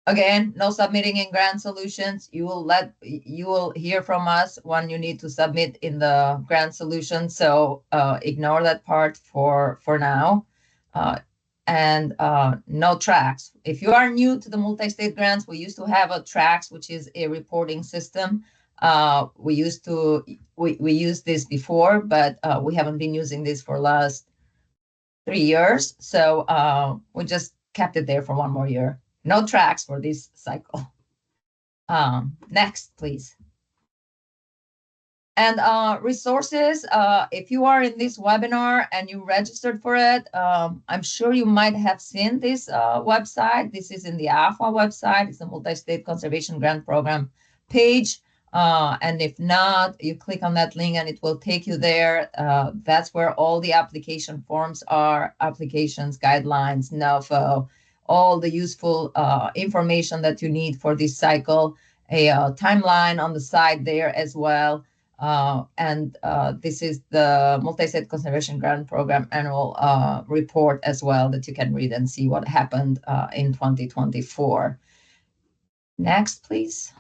Again, no submitting in grant solutions. You will hear from us when you need to submit in the grant solution. So ignore that part for now. And no tracks. If you are new to the multi-state grants, we used to have a tracks, which is a reporting system. We used this before, but we haven't been using this for last 3 years. So we just kept it there for 1 more year. No tracks for this cycle. Next, please. And resources, if you are in this webinar and you registered for it, I'm sure you might have seen this website. This is in the AFA website. It's the Multi-State Conservation Grant Program page. And if not, you click on that link and it will take you there. That's where all the application forms are, applications, guidelines, NOFO, all the useful information that you need for this cycle, a timeline on the side there as well. And this is the Multi-State Conservation Grant Program annual report as well that you can read and see what happened in 2024. Next, please.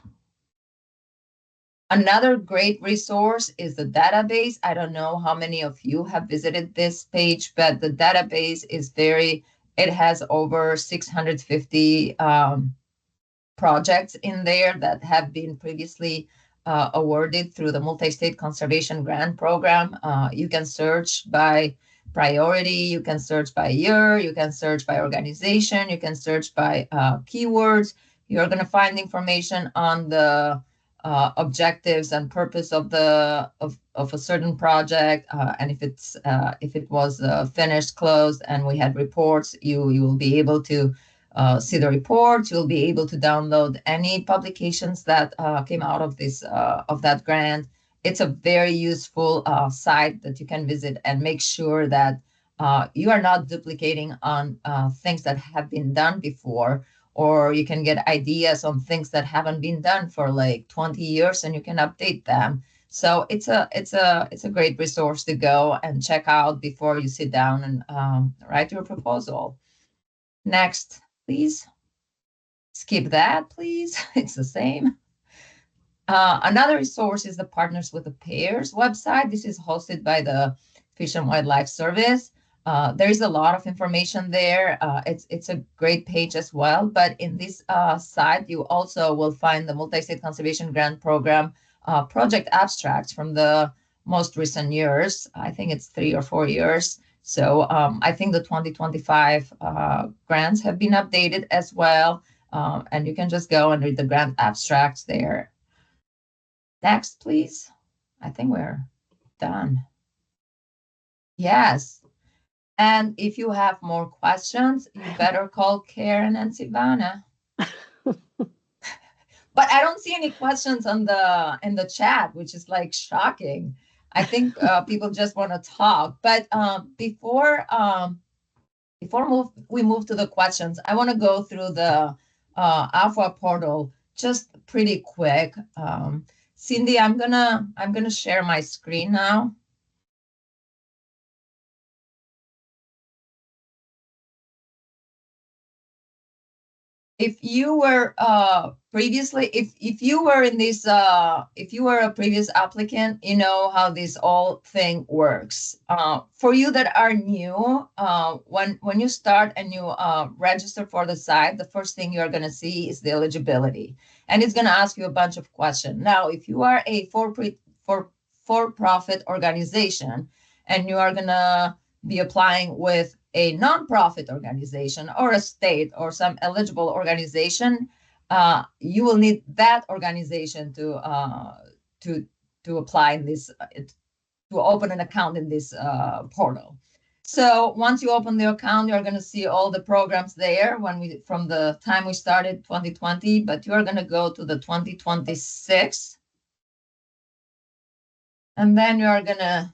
Another great resource is the database. I don't know how many of you have visited this page, but the database is it has over 650 projects in there that have been previously awarded through the Multi-State Conservation Grant Program. You can search by priority, you can search by year, you can search by organization, you can search by keywords. You're going to find information on the objectives and purpose of a certain project, and if it was finished, closed, and we had reports, you will be able to see the reports. You'll be able to download any publications that came out of this of that grant. It's a very useful site that you can visit and make sure that you are not duplicating on things that have been done before, or you can get ideas on things that haven't been done for like 20 years and you can update them. So it's a great resource to go and check out before you sit down and write your proposal. Next, please. Skip that, please. It's the same. Another resource is the Partners with the Pairs website. This is hosted by the Fish and Wildlife Service. There is a lot of information there. It's a great page as well. But in this site, you also will find the Multi-State Conservation Grant Program project abstracts from the most recent years. I think it's 3 or 4 years. So I think the 2025 grants have been updated as well. And you can just go and read the grant abstracts there. Next, please. I think we're done. Yes. And if you have more questions, you better call Karen and Sivana. But I don't see any questions in the chat, which is like shocking. I think people just want to talk. But before we move to the questions, I want to go through the Alpha portal just pretty quick. Cindy, I'm gonna share my screen now. If you were previously, if you were in this if you were a previous applicant, you know how this all thing works. For you that are new, when you start and you register for the site, the first thing you're going to see is the eligibility, and it's going to ask you a bunch of questions. Now, if you are a for-profit organization and you are going to be applying with a nonprofit organization or a state or some eligible organization, you will need that organization to apply in this, to open an account in this portal. So once you open the account, you're going to see all the programs there from the time we started 2020, but you're going to go to the 2026. And then you're going to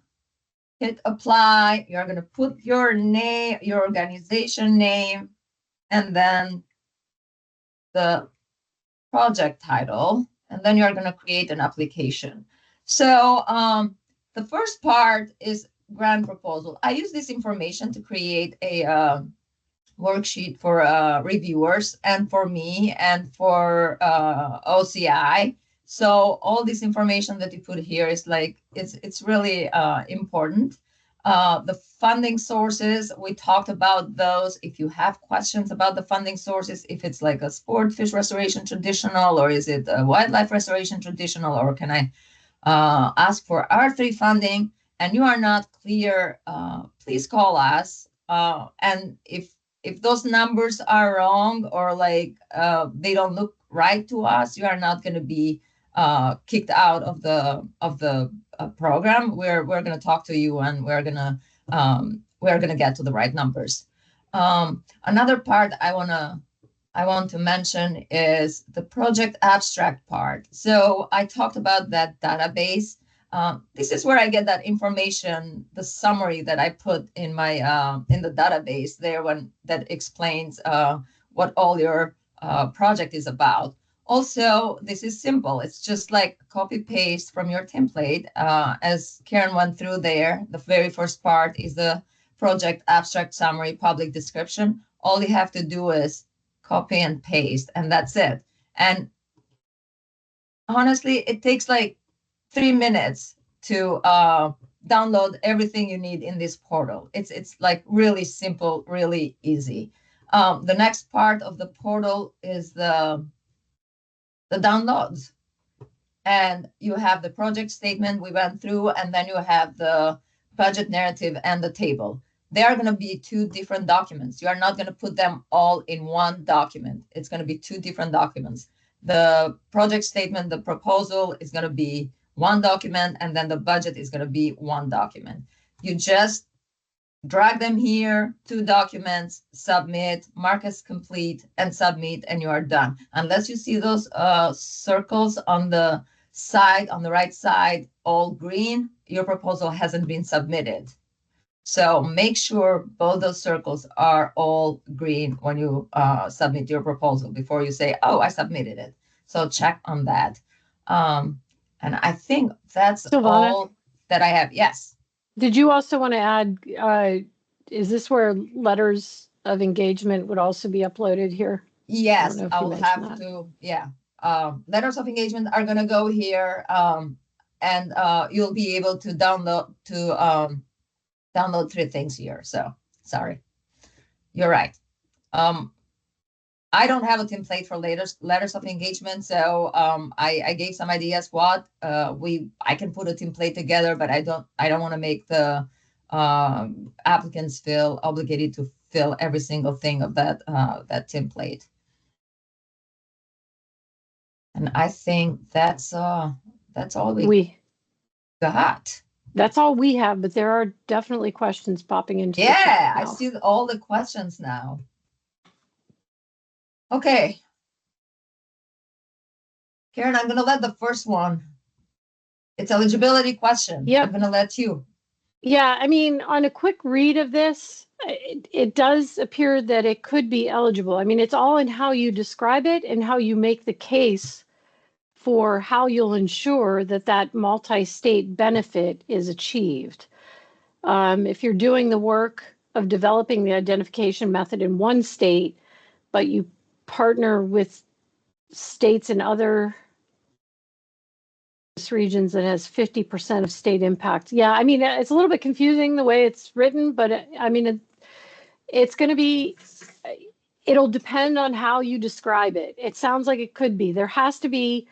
hit apply. You're going to put your name, your organization name, and then the project title, and then you're going to create an application. So the first part is grant proposal. I use this information to create a worksheet for reviewers and for me and for OCI. So all this information that you put here is like, it's really important. The funding sources, we talked about those. If you have questions about the funding sources, if it's like a sport fish restoration traditional, or is it a wildlife restoration traditional, or can I ask for R3 funding, and you are not clear, please call us. And if those numbers are wrong, or like they don't look right to us, you are not going to be kicked out of the program. We're going to talk to you, and we're going to get to the right numbers. Another part I want to mention is the project abstract part. So I talked about that database. This is where I get that information, the summary that I put in my in the database there, that explains what all your project is about. Also, this is simple. It's just like copy paste from your template. As Karen went through there, the very first part is the project abstract summary public description. All you have to do is copy and paste, and that's it. And honestly, it takes like 3 minutes to download everything you need in this portal. It's like really simple, really easy. The next part of the portal is the downloads. And you have the project statement we went through, and then you have the budget narrative and the table. They are going to be two different documents. You are not going to put them all in one document. It's going to be two different documents. The project statement, the proposal is going to be one document, and then the budget is going to be one document. You just drag them here, two documents, submit, mark as complete, and submit, and you are done. Unless you see those circles on the side, on the right side, all green, your proposal hasn't been submitted. So make sure both those circles are all green when you submit your proposal before you say, oh, I submitted it. So check on that. And I think that's Silvana, all that I have. Yes. did you also want to add, is this where letters of engagement would also be uploaded here? Yes, I I'll have to. Yeah. Letters of engagement are going to go here, and you'll be able to download 3 things here. So sorry, you're right. I don't have a template for letters of engagement, so I gave some ideas what I can put a template together, but I don't want to make the applicants feel obligated to fill every single thing of that template. And I think that's all we got. That's all we have, but there are definitely questions popping into the chat Yeah, I now. see all the questions now. Okay. Karen, I'm gonna let the first one. It's eligibility question. Yep. I'm gonna let you. Yeah, I mean, on a quick read of this, it does appear that it could be eligible. I mean, it's all in how you describe it and how you make the case for how you'll ensure that that multi-state benefit is achieved. If you're doing the work of developing the identification method in one state, but you partner with states in other regions that has 50% of state impact. Yeah, I mean, it's a little bit confusing the way it's written, but I mean, it's going to be, it'll depend on how you describe it. It sounds like it could be. There has to be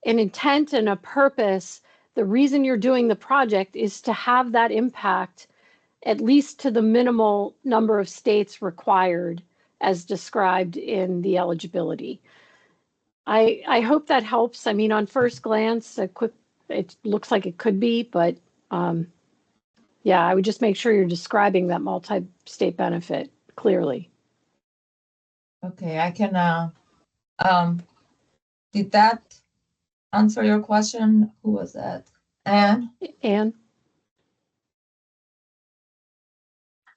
an intent and a purpose. The reason you're doing the project is to have that impact, at least to the minimal number of states required as described in the eligibility. I hope that helps. I mean, on first glance, it looks like it could be, but yeah, I would just make sure you're describing that multi-state benefit clearly. Okay, I can did that answer your question? Who was that? Anne? Anne?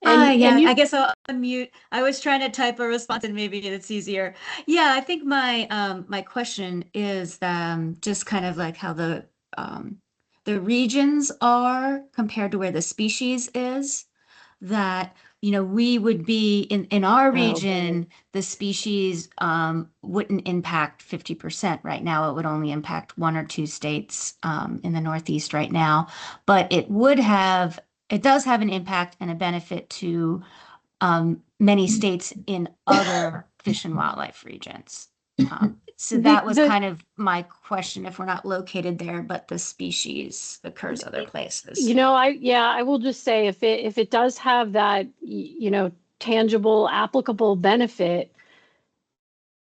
Yeah, I guess I'll unmute. I was trying to type a response and maybe it's easier. Yeah, I think my question is just kind of like how the regions are compared to where the species is. That, we would be in our region, the species wouldn't impact 50% right now. It would only impact one or two states in the Northeast right now, but it does have an impact and a benefit to many states in other fish and wildlife regions. So that was kind of my question, if we're not located there, but the species occurs other places. I will just say if it does have that, tangible, applicable benefit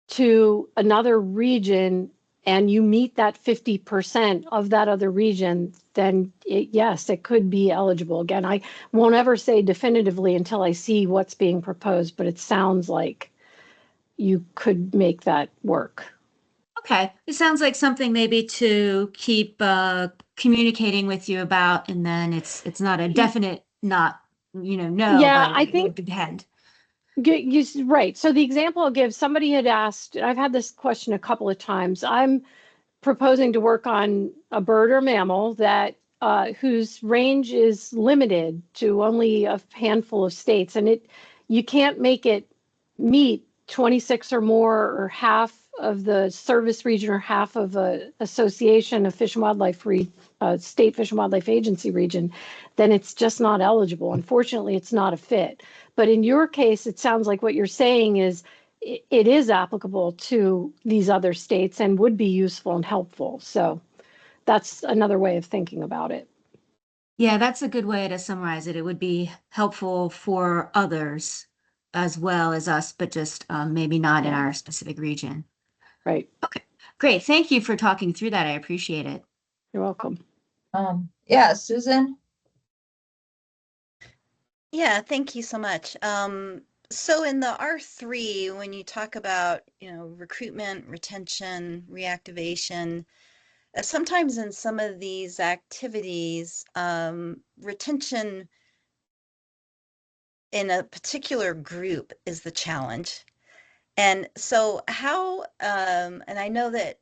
to another region and you meet that 50% of that other region, then yes, it could be eligible. Again, I won't ever say definitively until I see what's being proposed, but it sounds like you could make that work. Okay, it sounds like something maybe to keep communicating with you about, and then it's not a definite no. Yeah, I think depend. Right. So the example I'll give, somebody had asked, I've had this question a couple of times. I'm proposing to work on a bird or mammal that whose range is limited to only a handful of states, and you can't make it meet 26 or more, or half of the service region, or half of a association of fish and wildlife state fish and wildlife agency region, then it's just not eligible. Unfortunately, it's not a fit. But in your case, it sounds like what you're saying is it is applicable to these other states and would be useful and helpful. So that's another way of thinking about it. Yeah, that's a good way to summarize it. It would be helpful for others as well as us, but just maybe not in our specific region. Right. Okay, great. Thank you for talking through that. I appreciate it. You're welcome. Yeah, Susan? Yeah, thank you so much. So in the R3, when you talk about, recruitment, retention, reactivation, sometimes in some of these activities, retention in a particular group is the challenge. And so how, and I know that,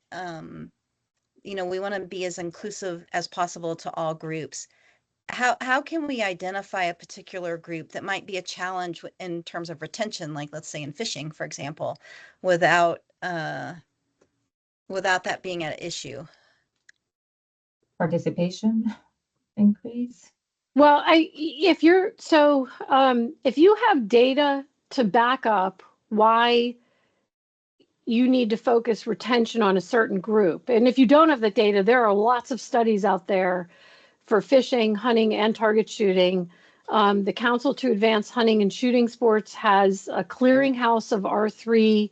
we want to be as inclusive as possible to all groups. How can we identify a particular group that might be a challenge in terms of retention, like let's say in fishing, for example, without that being an issue? Participation increase? Well, if you have data to back up why you need to focus retention on a certain group. And if you don't have the data, there are lots of studies out there for fishing, hunting, and target shooting. The Council to Advance Hunting and Shooting Sports has a clearinghouse of R3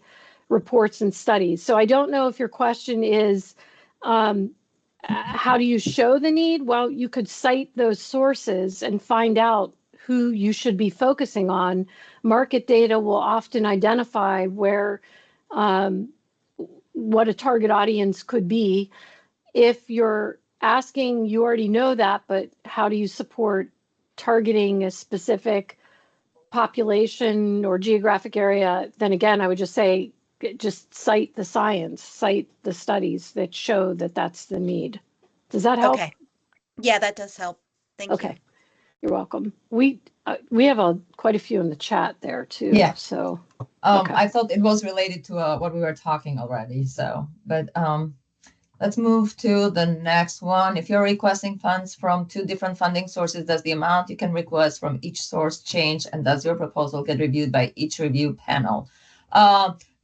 reports and studies. So I don't know if your question is, how do you show the need? Well, you could cite those sources and find out who you should be focusing on. Market data will often identify where what a target audience could be. If you're asking, you already know that, but how do you support targeting a specific population or geographic area? Then again, I would just say, just cite the science, cite the studies that show that that's the need. Does that help? Okay. Yeah, that does help. Thank you. Okay, you're welcome. We have quite a few in the chat there too. Yeah. So okay. I thought it was related to what we were talking already. So, but let's move to the next one. If you're requesting funds from 2 different funding sources, does the amount you can request from each source change, and does your proposal get reviewed by each review panel?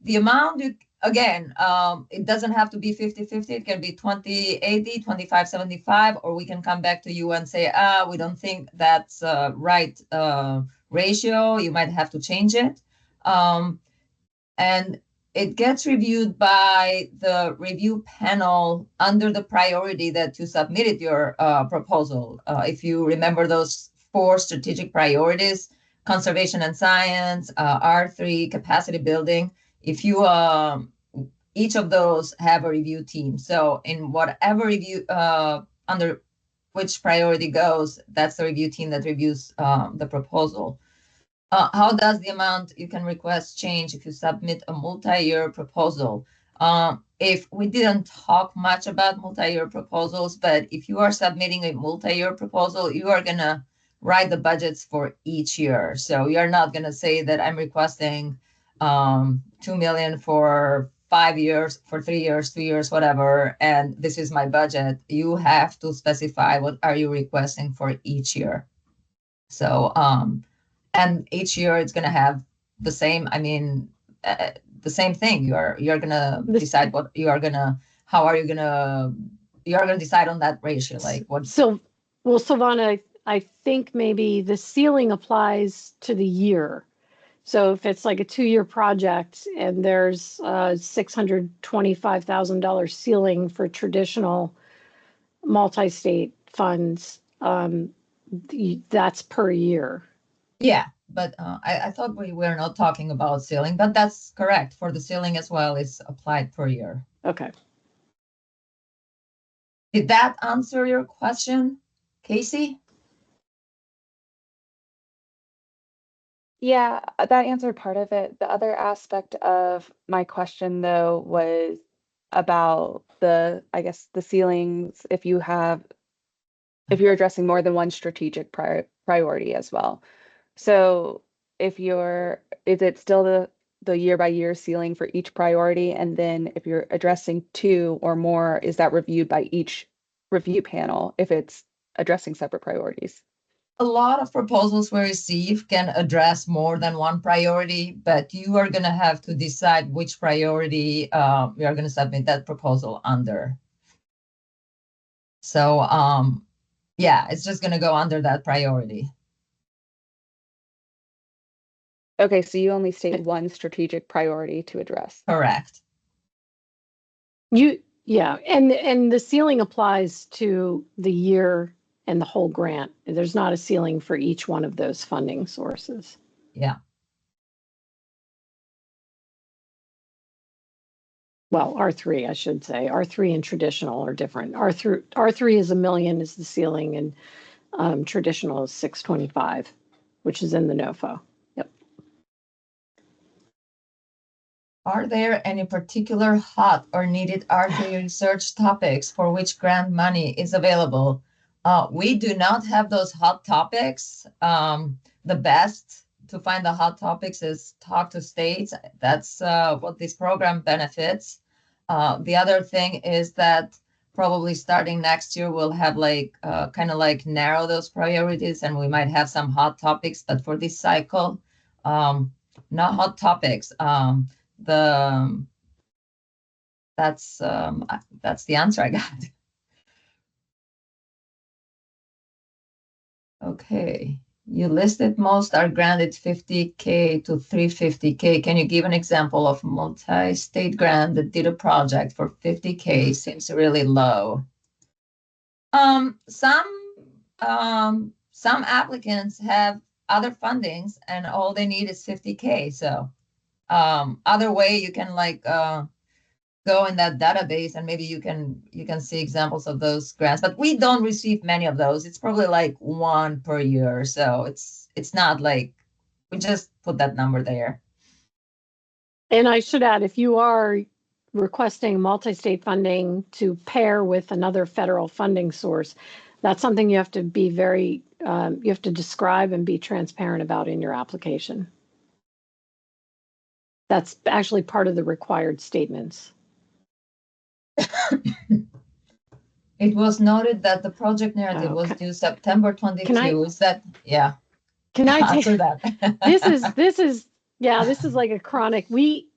The amount, again, it doesn't have to be 50-50. It can be 20-80, 25-75, or we can come back to you and say, we don't think that's right ratio. You might have to change it. And it gets reviewed by the review panel under the priority that you submitted your proposal. If you remember those 4 strategic priorities: conservation and science, R3, capacity building. If you, each of those have a review team. So in whatever review, under which priority goes, that's the review team that reviews the proposal. How does the amount you can request change if you submit a multi-year proposal? If we didn't talk much about multi-year proposals, but if you are submitting a multi-year proposal, you are going to write the budgets for each year. So you're not going to say that I'm requesting 2 million for 5 years, for 3 years, 2 years, whatever, and this is my budget. You have to specify what are you requesting for each year. So, and each year it's going to have the same, the same thing. You're going to decide what you are going to, how are you going to, you're going to decide on that ratio, like what. So, well, Silvana, I think maybe the ceiling applies to the year. So if it's like a 2-year project and there's a $625,000 ceiling for traditional multi-state funds, that's per year. Yeah, but I thought we were not talking about ceiling, but that's correct. For the ceiling as well, it's applied per year. Okay. Did that answer your question, Casey? Yeah, that answered part of it. The other aspect of my question, though, was about I guess, the ceilings, if you're addressing more than one strategic priority as well. So is it still the year-by-year ceiling for each priority? And then if you're addressing 2 or more, is that reviewed by each review panel if it's addressing separate priorities? A lot of proposals we receive can address more than one priority, but you are going to have to decide which priority we are going to submit that proposal under. So, yeah, it's just going to go under that priority. Okay, so you only state one strategic priority to address. Correct. Yeah, and the ceiling applies to the year and the whole grant. There's not a ceiling for each one of those funding sources. Yeah. Well, R3, I should say. R3 and traditional are different. R3 is $1 million is the ceiling, and traditional is 625, which is in the NOFO. Yep. Are there any particular hot or needed R3 research topics for which grant money is available? We do not have those hot topics. The best to find the hot topics is talk to states. That's what this program benefits. The other thing is that probably starting next year, we'll have like kind of like narrow those priorities, and we might have some hot topics. But for this cycle, not hot topics. The that's the answer I got. Okay. You listed most are granted 50K to 350K. Can you give an example of multi-state grant that did a project for 50K? Seems really low. Some applicants have other fundings and all they need is 50K. So other way you can like go in that database and maybe you can see examples of those grants, but we don't receive many of those. It's probably like one per year. So it's not like we just put that number there. And I should add, if you are requesting multi-state funding to pair with another federal funding source, that's something you have to be very, you have to describe and be transparent about in your application. That's actually part of the required statements. It was noted that the project narrative was due September 22. Is that, yeah. Can I answer take that? this is like a chronic.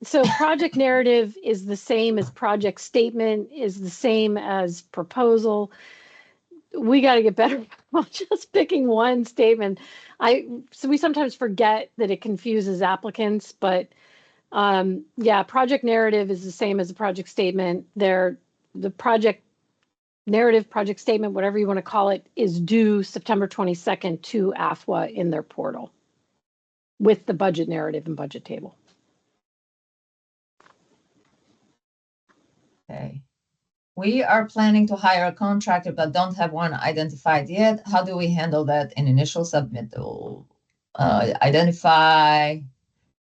So project narrative is the same as project statement, is the same as proposal. We got to get better about just picking one statement. So we sometimes forget that it confuses applicants, but yeah, project narrative is the same as a project statement. The project narrative, project statement, whatever you want to call it, is due September 22nd to AFWA in their portal with the budget narrative and budget table. Okay. We are planning to hire a contractor, but don't have one identified yet. How do we handle that in initial submittal? Identify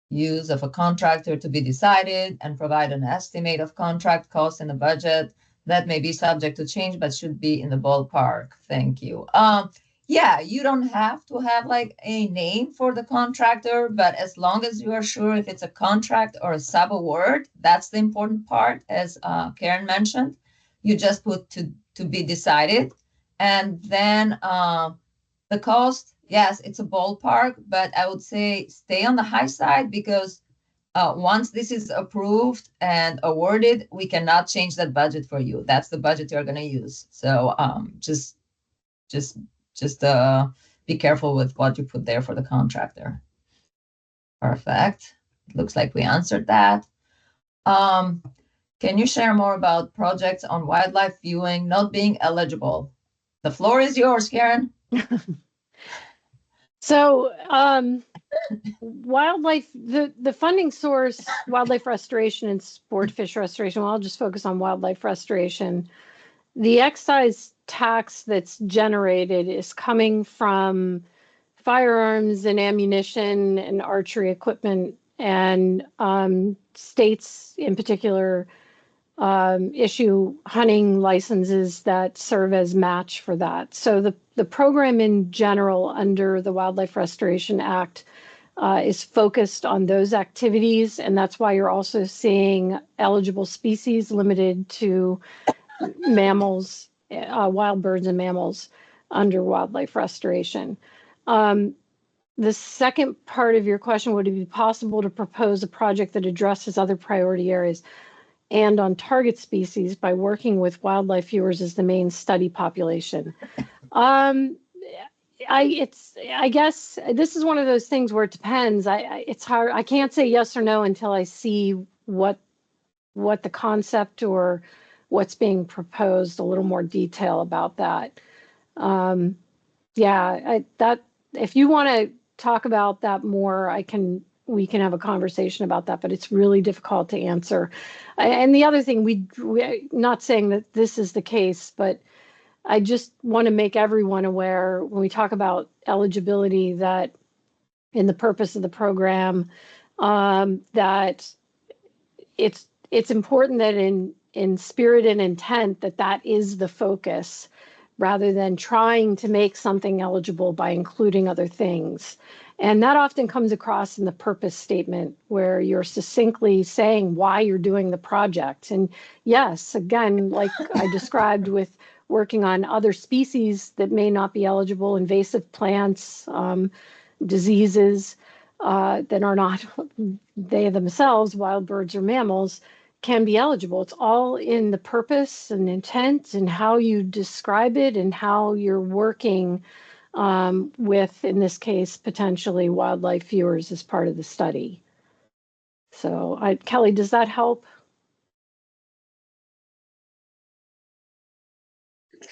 use of a contractor to be decided and provide an estimate of contract costs in the budget. That may be subject to change, but should be in the ballpark. Thank you. Yeah, you don't have to have like a name for the contractor, but as long as you are sure if it's a contract or a sub-award, that's the important part, as Karen mentioned. You just put to be decided. And then the cost, yes, it's a ballpark, but I would say stay on the high side because once this is approved and awarded, we cannot change that budget for you. That's the budget you're going to use. So just be careful with what you put there for the contractor. Perfect. It looks like we answered that. Can you share more about projects on wildlife viewing not being eligible? The floor is yours, Karen. So wildlife, the funding source, wildlife restoration and sport fish restoration, well, I'll just focus on wildlife restoration. The excise tax that's generated is coming from firearms and ammunition and archery equipment, and states in particular issue hunting licenses that serve as match for that. So the program in general under the Wildlife Restoration Act is focused on those activities, and that's why you're also seeing eligible species limited to mammals, wild birds and mammals under wildlife restoration. The second part of your question, would it be possible to propose a project that addresses other priority areas and on target species by working with wildlife viewers as the main study population? I guess this is one of those things where it depends. It's hard. I can't say yes or no until I see what the concept or what's being proposed, a little more detail about that. Yeah, if you want to talk about that more, we can have a conversation about that, but it's really difficult to answer. And the other thing, we not saying that this is the case, but I just want to make everyone aware when we talk about eligibility that in the purpose of the program, that it's important that in spirit and intent that is the focus rather than trying to make something eligible by including other things. And that often comes across in the purpose statement where you're succinctly saying why you're doing the project. And yes, again, like I described with working on other species that may not be eligible, invasive plants, diseases that are not they themselves, wild birds or mammals, can be eligible. It's all in the purpose and intent and how you describe it and how you're working with, in this case, potentially wildlife viewers as part of the study. So, Kelly, does that help?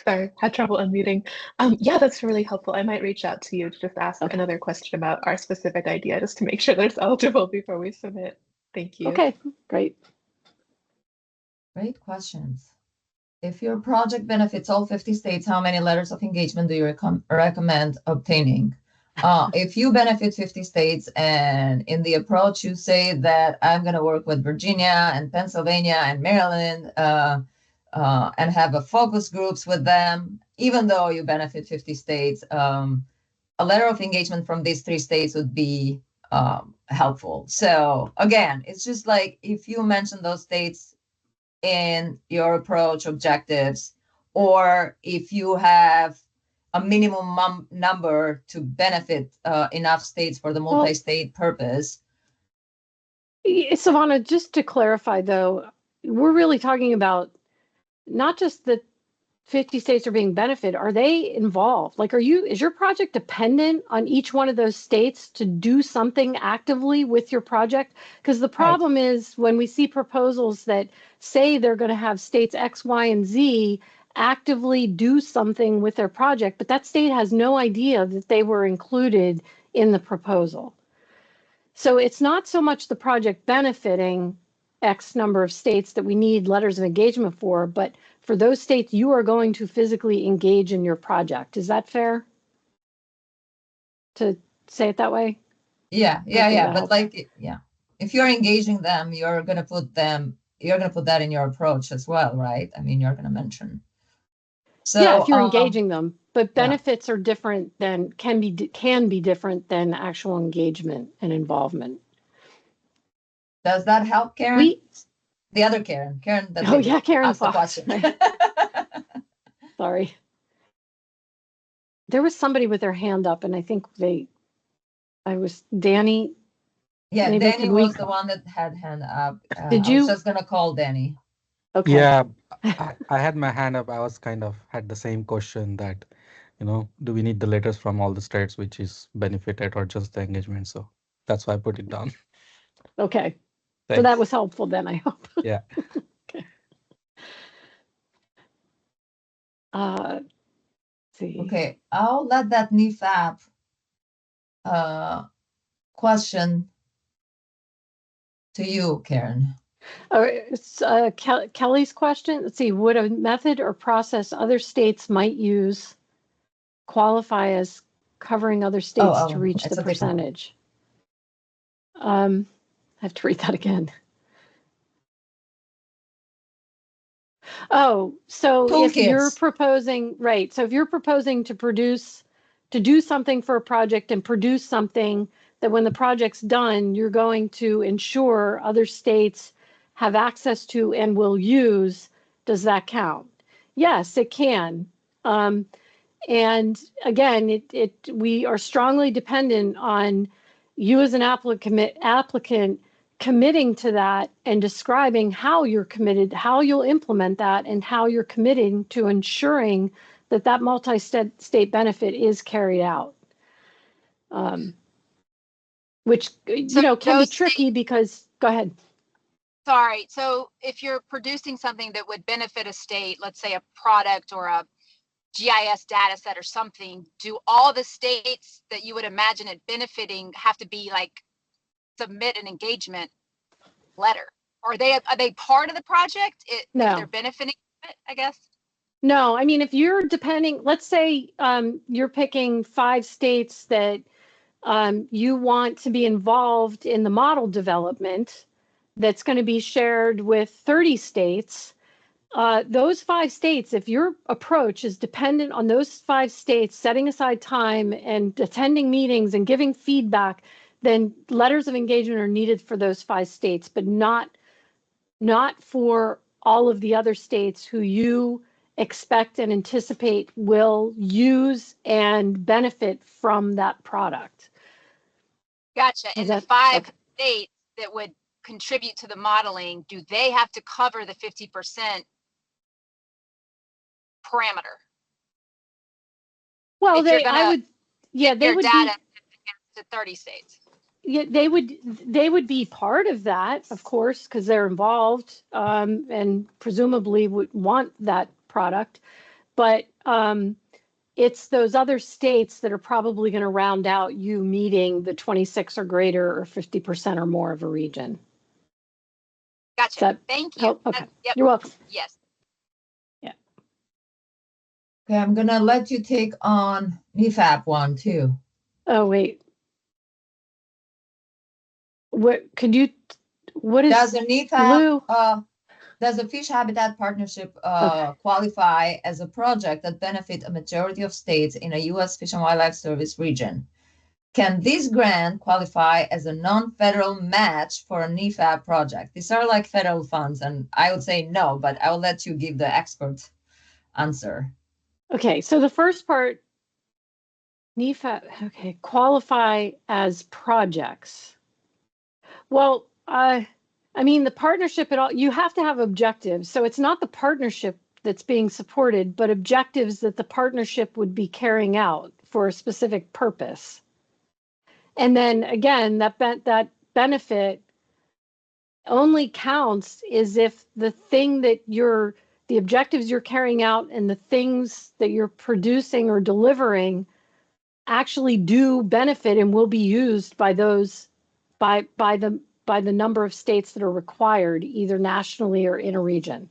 Sorry, had trouble unmuting. Yeah, that's really helpful. I might reach out to you to just ask another question about our specific idea, just to make sure that it's eligible before we submit. Thank you. Okay, great. Great questions. If your project benefits all 50 states, how many letters of engagement do you recommend obtaining? If you benefit 50 states and in the approach you say that I'm going to work with Virginia and Pennsylvania and Maryland and have a focus groups with them, even though you benefit 50 states, a letter of engagement from these 3 states would be helpful. So again, it's just like if you mention those states in your approach objectives, or if you have a minimum number to benefit enough states for the multi-state purpose. Savannah, just to clarify though, we're really talking about not just the 50 states are being benefited, are they involved? Like, is your project dependent on each one of those states to do something actively with your project? Because the problem is when we see proposals that say they're going to have states X, Y, and Z actively do something with their project, but that state has no idea that they were included in the proposal. So it's not so much the project benefiting X number of states that we need letters of engagement for, but for those states you are going to physically engage in your project. Is that fair to say it that way? Yeah. But like, yeah, if you're engaging them, you're going to put that in your approach as well, right? I mean, you're going to mention. So yeah, if you're engaging them, but benefits are different than can be different than actual engagement and involvement. Does that help, Karen? The other Karen. Karen. Karen asked the question. Sorry. There was somebody with their hand up, and I think Danny. Yeah, Danny was the one that had hand up. Did you? I was just gonna call Danny. Okay. Yeah, I had my hand up. I was had the same question that, do we need the letters from all the states which is benefited or just the engagement? So that's why I put it down. Okay. Thanks. So that was helpful then, I hope. Yeah. Okay. Let's see. Okay, I'll let that NEFAP question to you, Karen. It's Kelly's question. Let's see. Would a method or process other states might use qualify as covering other states to reach the percentage? I have to read that again. Oh, so if you're proposing, right, so if you're proposing to do something for a project and produce something that when the project's done, you're going to ensure other states have access to and will use, does that count? Yes, it can. And again, we are strongly dependent on you as an applicant committing to that and describing how you're committed, how you'll implement that, and how you're committing to ensuring that that multi-state benefit is carried out. Which, can be tricky because, go ahead. Sorry. So if you're producing something that would benefit a state, let's say a product or a GIS data set or something, do all the states that you would imagine it benefiting have to be like submit an engagement letter? Or are they part of the project? No. If they're benefiting from it, I guess? No, I mean, if you're let's say you're picking 5 states that you want to be involved in the model development that's going to be shared with 30 states, those 5 states, if your approach is dependent on those 5 states setting aside time and attending meetings and giving feedback, then letters of engagement are needed for those 5 states, but not for all of the other states who you expect and anticipate will use and benefit from that product. Gotcha. And the 5 states that would contribute to the modeling, do they have to cover the 50% parameter? Well, If you're I gonna would, yeah, get they your would data be, to 30 states. yeah, they would be part of that, of course, because they're involved, and presumably would want that product. But it's those other states that are probably going to round out you meeting the 26 or greater or 50% or more of a region. Gotcha. That Thank you. help? Okay. Yep. You're welcome. Yes. Yeah. Okay, I'm gonna let you take on NEFAP one too. Oh, wait. What could you, what is Does the NEFAP, Lou? does the Fish Habitat Partnership Okay. qualify as a project that benefit a majority of states in a U.S. Fish and Wildlife Service region? Can this grant qualify as a non-federal match for a NEFAP project? These are like federal funds, and I would say no, but I will let you give the expert answer. Okay, so the first part, NEFAP, okay, qualify as projects. Well, I mean, the partnership at all, you have to have objectives. So it's not the partnership that's being supported, but objectives that the partnership would be carrying out for a specific purpose. And then again, that benefit only counts is if the thing that the objectives you're carrying out and the things that you're producing or delivering actually do benefit and will be used by those by the number of states that are required, either nationally or in a region.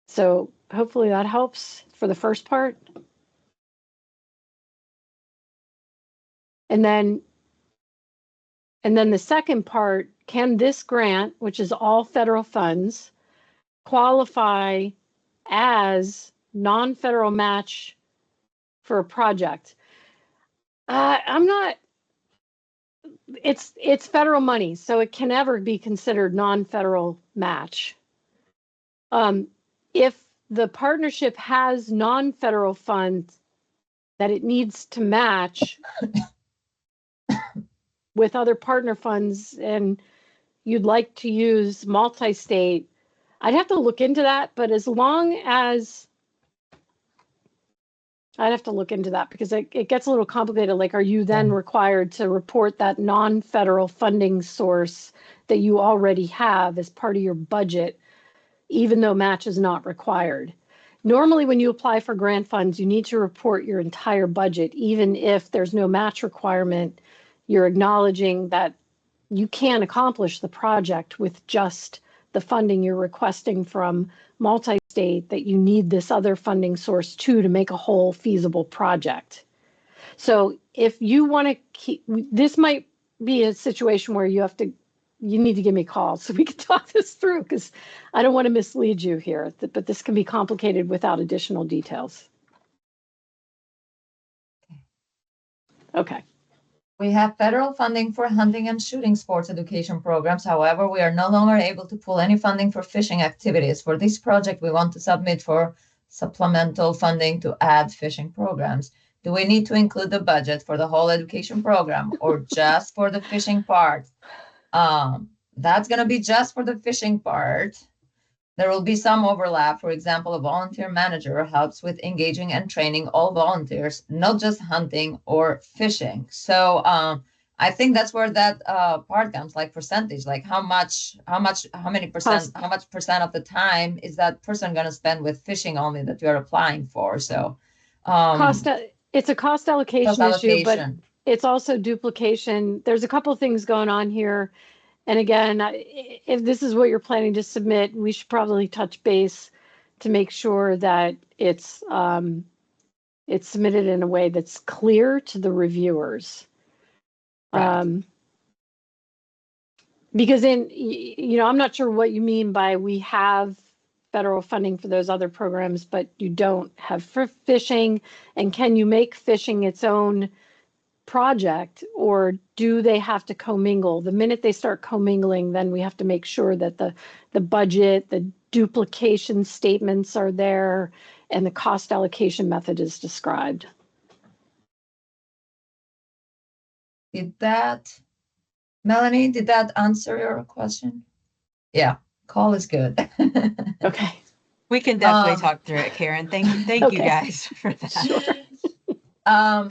So hopefully that helps for the first part. And then the second part, can this grant, which is all federal funds, qualify as non-federal match for a project? I'm not, it's federal money, so it can never be considered non-federal match. If the partnership has non-federal funds that it needs to match with other partner funds and you'd like to use multi-state, I'd have to look into that, but as long as I'd have to look into that because it gets a little complicated. Like, are you then required to report that non-federal funding source that you already have as part of your budget, even though match is not required? Normally, when you apply for grant funds, you need to report your entire budget, even if there's no match requirement. You're acknowledging that you can't accomplish the project with just the funding you're requesting from multi-state, that you need this other funding source too to make a whole feasible project. So if you want to keep, this might be a situation where you need to give me a call so we can talk this through, because I don't want to mislead you here, but this can be complicated without additional details. Okay. We have federal funding for hunting and shooting sports education programs. However, we are no longer able to pull any funding for fishing activities. For this project, we want to submit for supplemental funding to add fishing programs. Do we need to include the budget for the whole education program or just for the fishing part? That's going to be just for the fishing part. There will be some overlap. For example, a volunteer manager helps with engaging and training all volunteers, not just hunting or fishing. So I think that's where that part comes, like percentage, like how much percent of the time is that person going to spend with fishing only that you're applying for? So it's a cost allocation issue, but it's also duplication. There's a couple of things going on here. And again, if this is what you're planning to submit, we should probably touch base to make sure that it's submitted in a way that's clear to the reviewers. Right. Because I'm not sure what you mean by we have federal funding for those other programs, but you don't have for fishing. And can you make fishing its own project, or do they have to commingle? The minute they start commingling, then we have to make sure that the budget, the duplication statements are there, and the cost allocation method is described. Did that Melanie, did that answer your question? Yeah, call is good. Okay. We can definitely Um, talk through it, Karen. Thank you Okay. guys for that. Sure.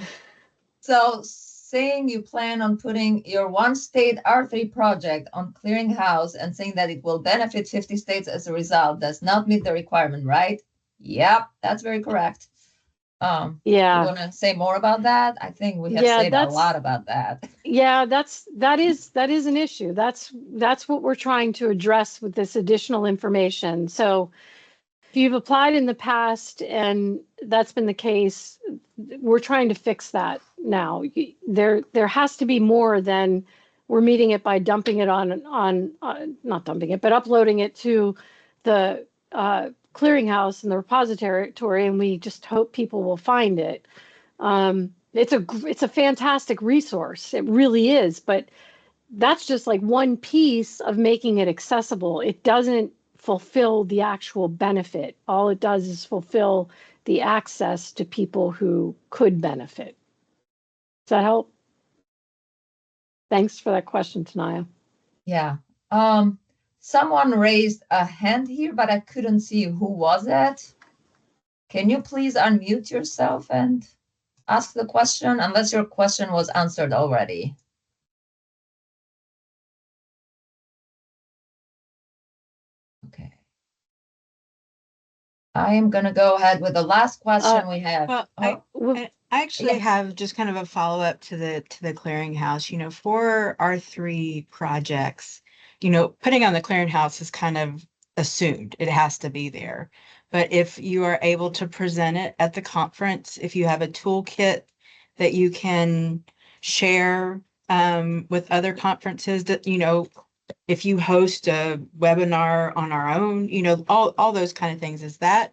So saying you plan on putting your one state R3 project on clearinghouse and saying that it will benefit 50 states as a result does not meet the requirement, right? Yep, that's very correct. You Yeah. want to say more about that? I think we have Yeah, said a lot about that. Yeah, that is an issue. That's what we're trying to address with this additional information. So if you've applied in the past and that's been the case, we're trying to fix that now. There has to be more than we're meeting it by dumping it on not dumping it, but uploading it to the clearinghouse and the repository, and we just hope people will find it. It's a fantastic resource. It really is, but that's just like one piece of making it accessible. It doesn't fulfill the actual benefit. All it does is fulfill the access to people who could benefit. Does that help? Thanks for that question, Tanaya. Yeah. Someone raised a hand here, but I couldn't see who was it. Can you please unmute yourself and ask the question, unless your question was answered already? Okay. I am going to go ahead with the last question we have. Well, I actually yes. have just kind of a follow-up to the clearinghouse. You know, for our 3 projects, you know, putting on the clearinghouse is kind of assumed. It has to be there. But if you are able to present it at the conference, if you have a toolkit that you can share with other conferences, that, you know, if you host a webinar on our own, you know, all those kind of things, is that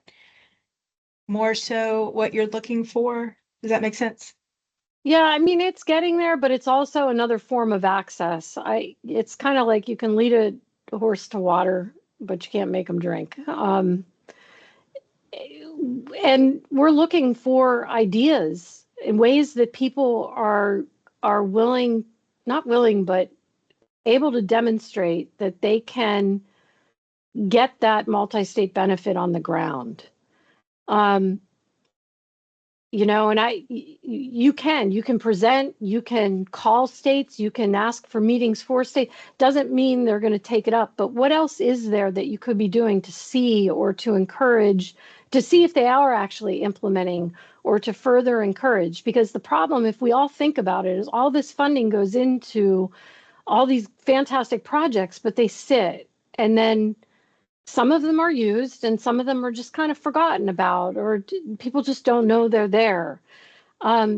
more so what you're looking for? Does that make sense? Yeah, I mean, it's getting there, but it's also another form of access. It's kind of like you can lead a horse to water, but you can't make them drink. And we're looking for ideas in ways that people are willing, not willing, but able to demonstrate that they can get that multi-state benefit on the ground. You know, and you can present, you can call states, you can ask for meetings for states. Doesn't mean they're going to take it up, but what else is there that you could be doing to see or to encourage, to see if they are actually implementing or to further encourage? Because the problem, if we all think about it, is all this funding goes into all these fantastic projects, but they sit, and then some of them are used and some of them are just kind of forgotten about, or people just don't know they're there.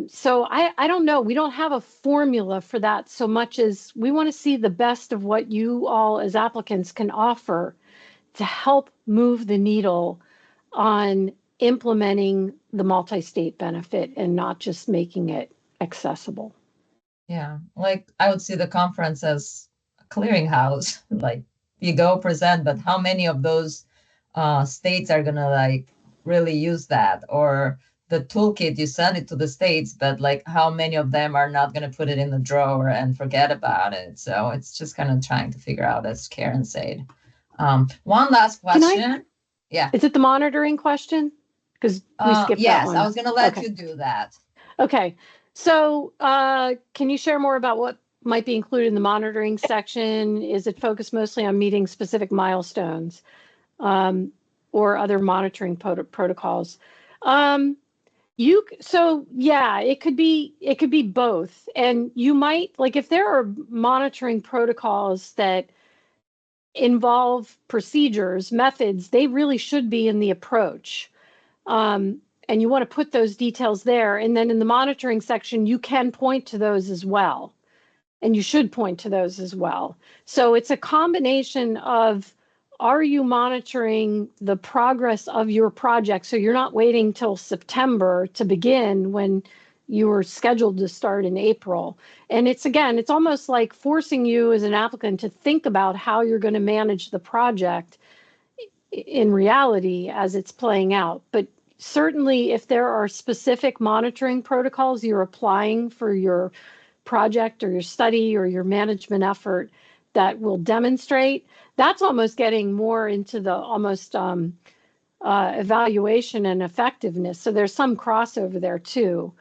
So I don't know. We don't have a formula for that so much as we want to see the best of what you all as applicants can offer to help move the needle on implementing the multi-state benefit and not just making it accessible. Yeah, like I would see the conference as a clearinghouse. Like you go present, but how many of those states are gonna like really use that? Or the toolkit, you send it to the states, but like how many of them are not gonna put it in the drawer and forget about it? So it's just kind of trying to figure out, as Karen said. One last question. Yeah. Is it the monitoring question? Because we skipped that one. Yes, I was gonna let you do that. Okay. So can you share more about what might be included in the monitoring section? Is it focused mostly on meeting specific milestones or other monitoring protocols? So yeah, it could be both. And you might, like, if there are monitoring protocols that involve procedures, methods, they really should be in the approach. And you want to put those details there. And then in the monitoring section, you can point to those as well. And you should point to those as well. So it's a combination of, are you monitoring the progress of your project? So you're not waiting till September to begin when you were scheduled to start in April. And it's almost like forcing you as an applicant to think about how you're going to manage the project in reality as it's playing out. But certainly if there are specific monitoring protocols you're applying for your project or your study or your management effort that will demonstrate. That's almost getting more into the almost evaluation and effectiveness. So there's some crossover there too.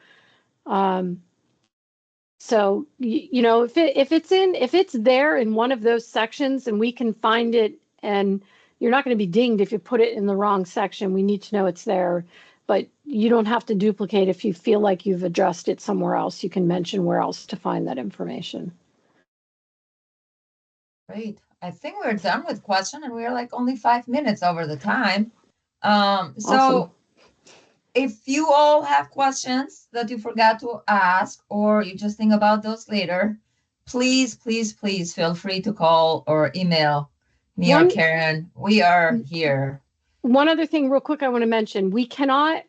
So you know, if it's there in one of those sections and we can find it, and you're not going to be dinged if you put it in the wrong section. We need to know it's there, but you don't have to duplicate if you feel like you've addressed it somewhere else. You can mention where else to find that information. Great. I think we're done with question, and we're like only 5 minutes over the time. So Awesome. if you all have questions that you forgot to ask, or you just think about those later, please, please, please feel free to call or email me or Karen. We are here. One other thing real quick I want to mention, we cannot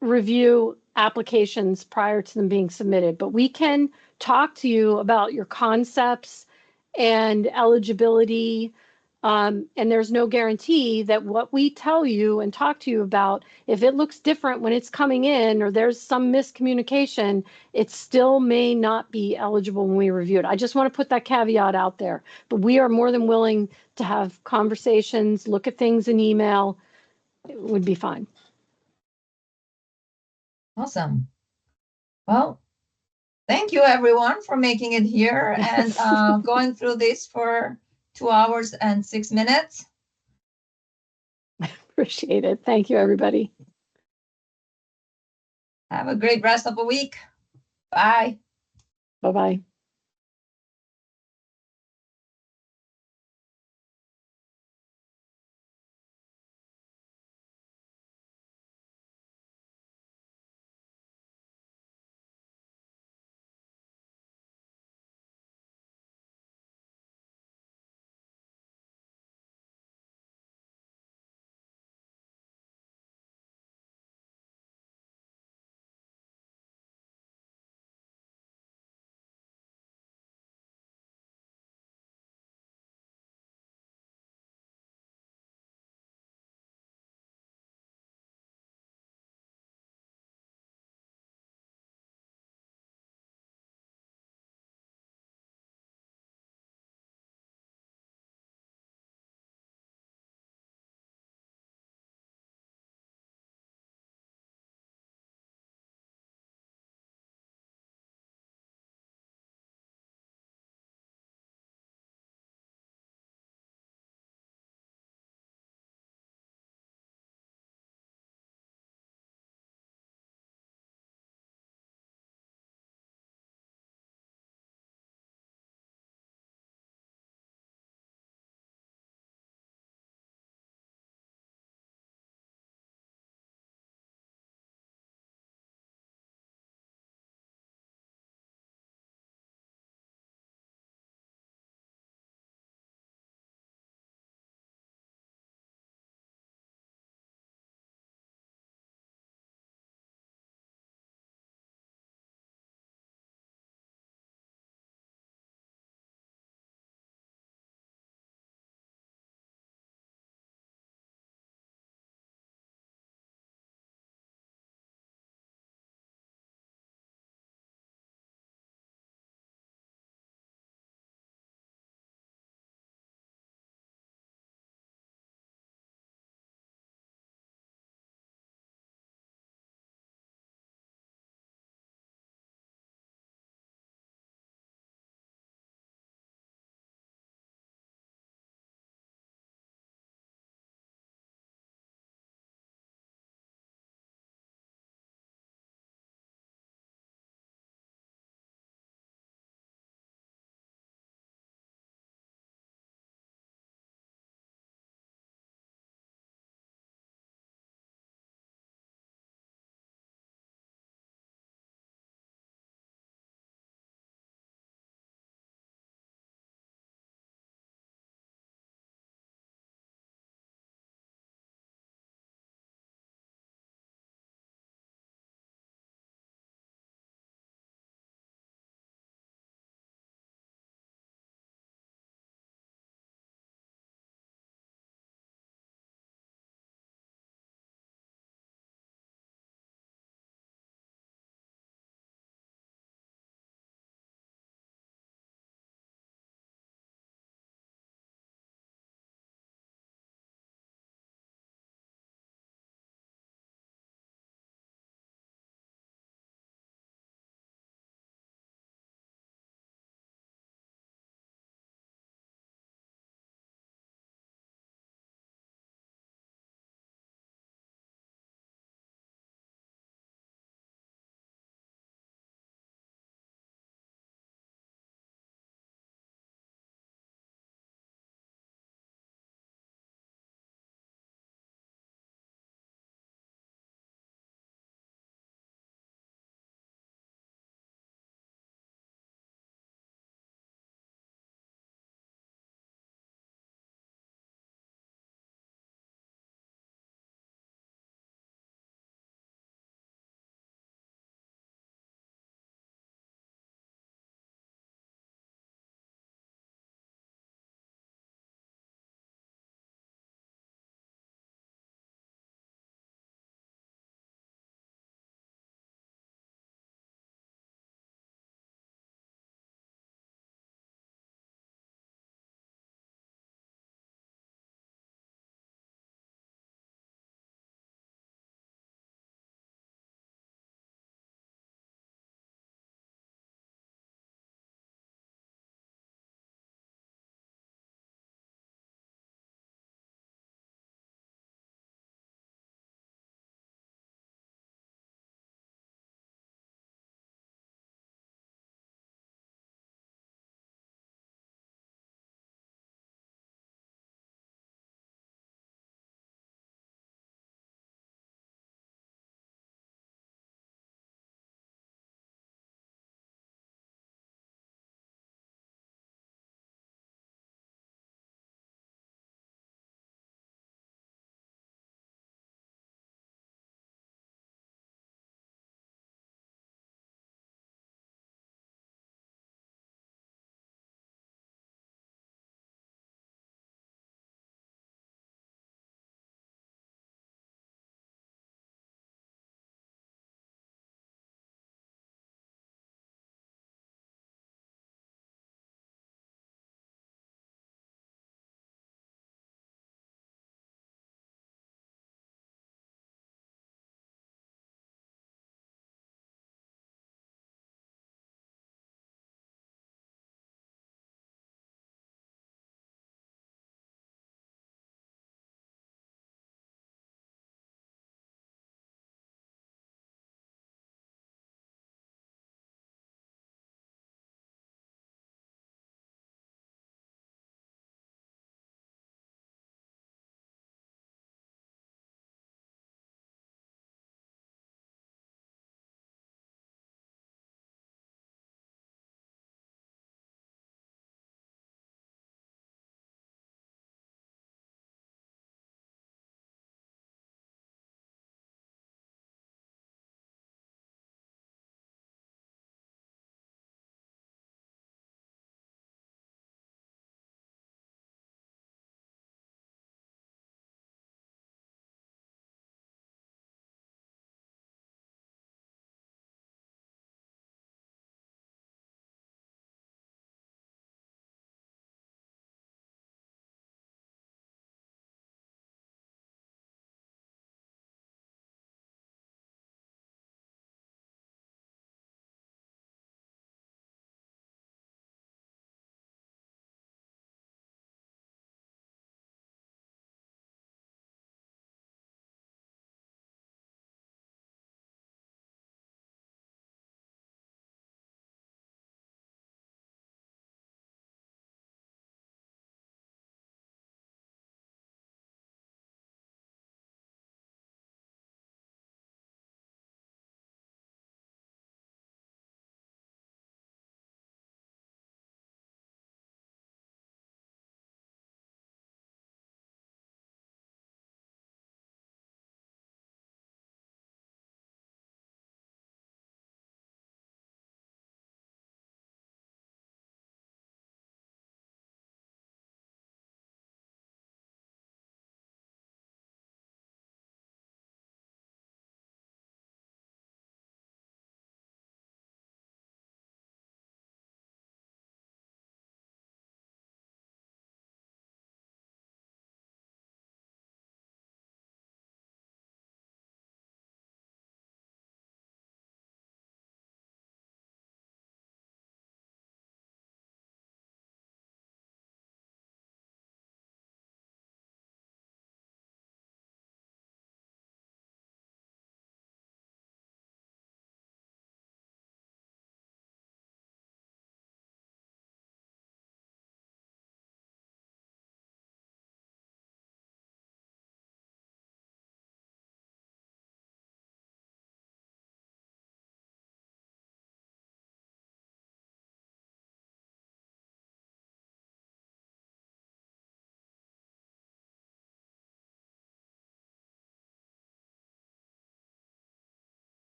review applications prior to them being submitted, but we can talk to you about your concepts and eligibility. And there's no guarantee that what we tell you and talk to you about, if it looks different when it's coming in or there's some miscommunication, it still may not be eligible when we review it. I just want to put that caveat out there, but we are more than willing to have conversations, look at things in email. It would be fine. Awesome. Well, thank you everyone for making it here and going through this for 2 hours and 6 minutes. Appreciate it. Thank you, everybody. Have a great rest of the week. Bye. Bye-bye.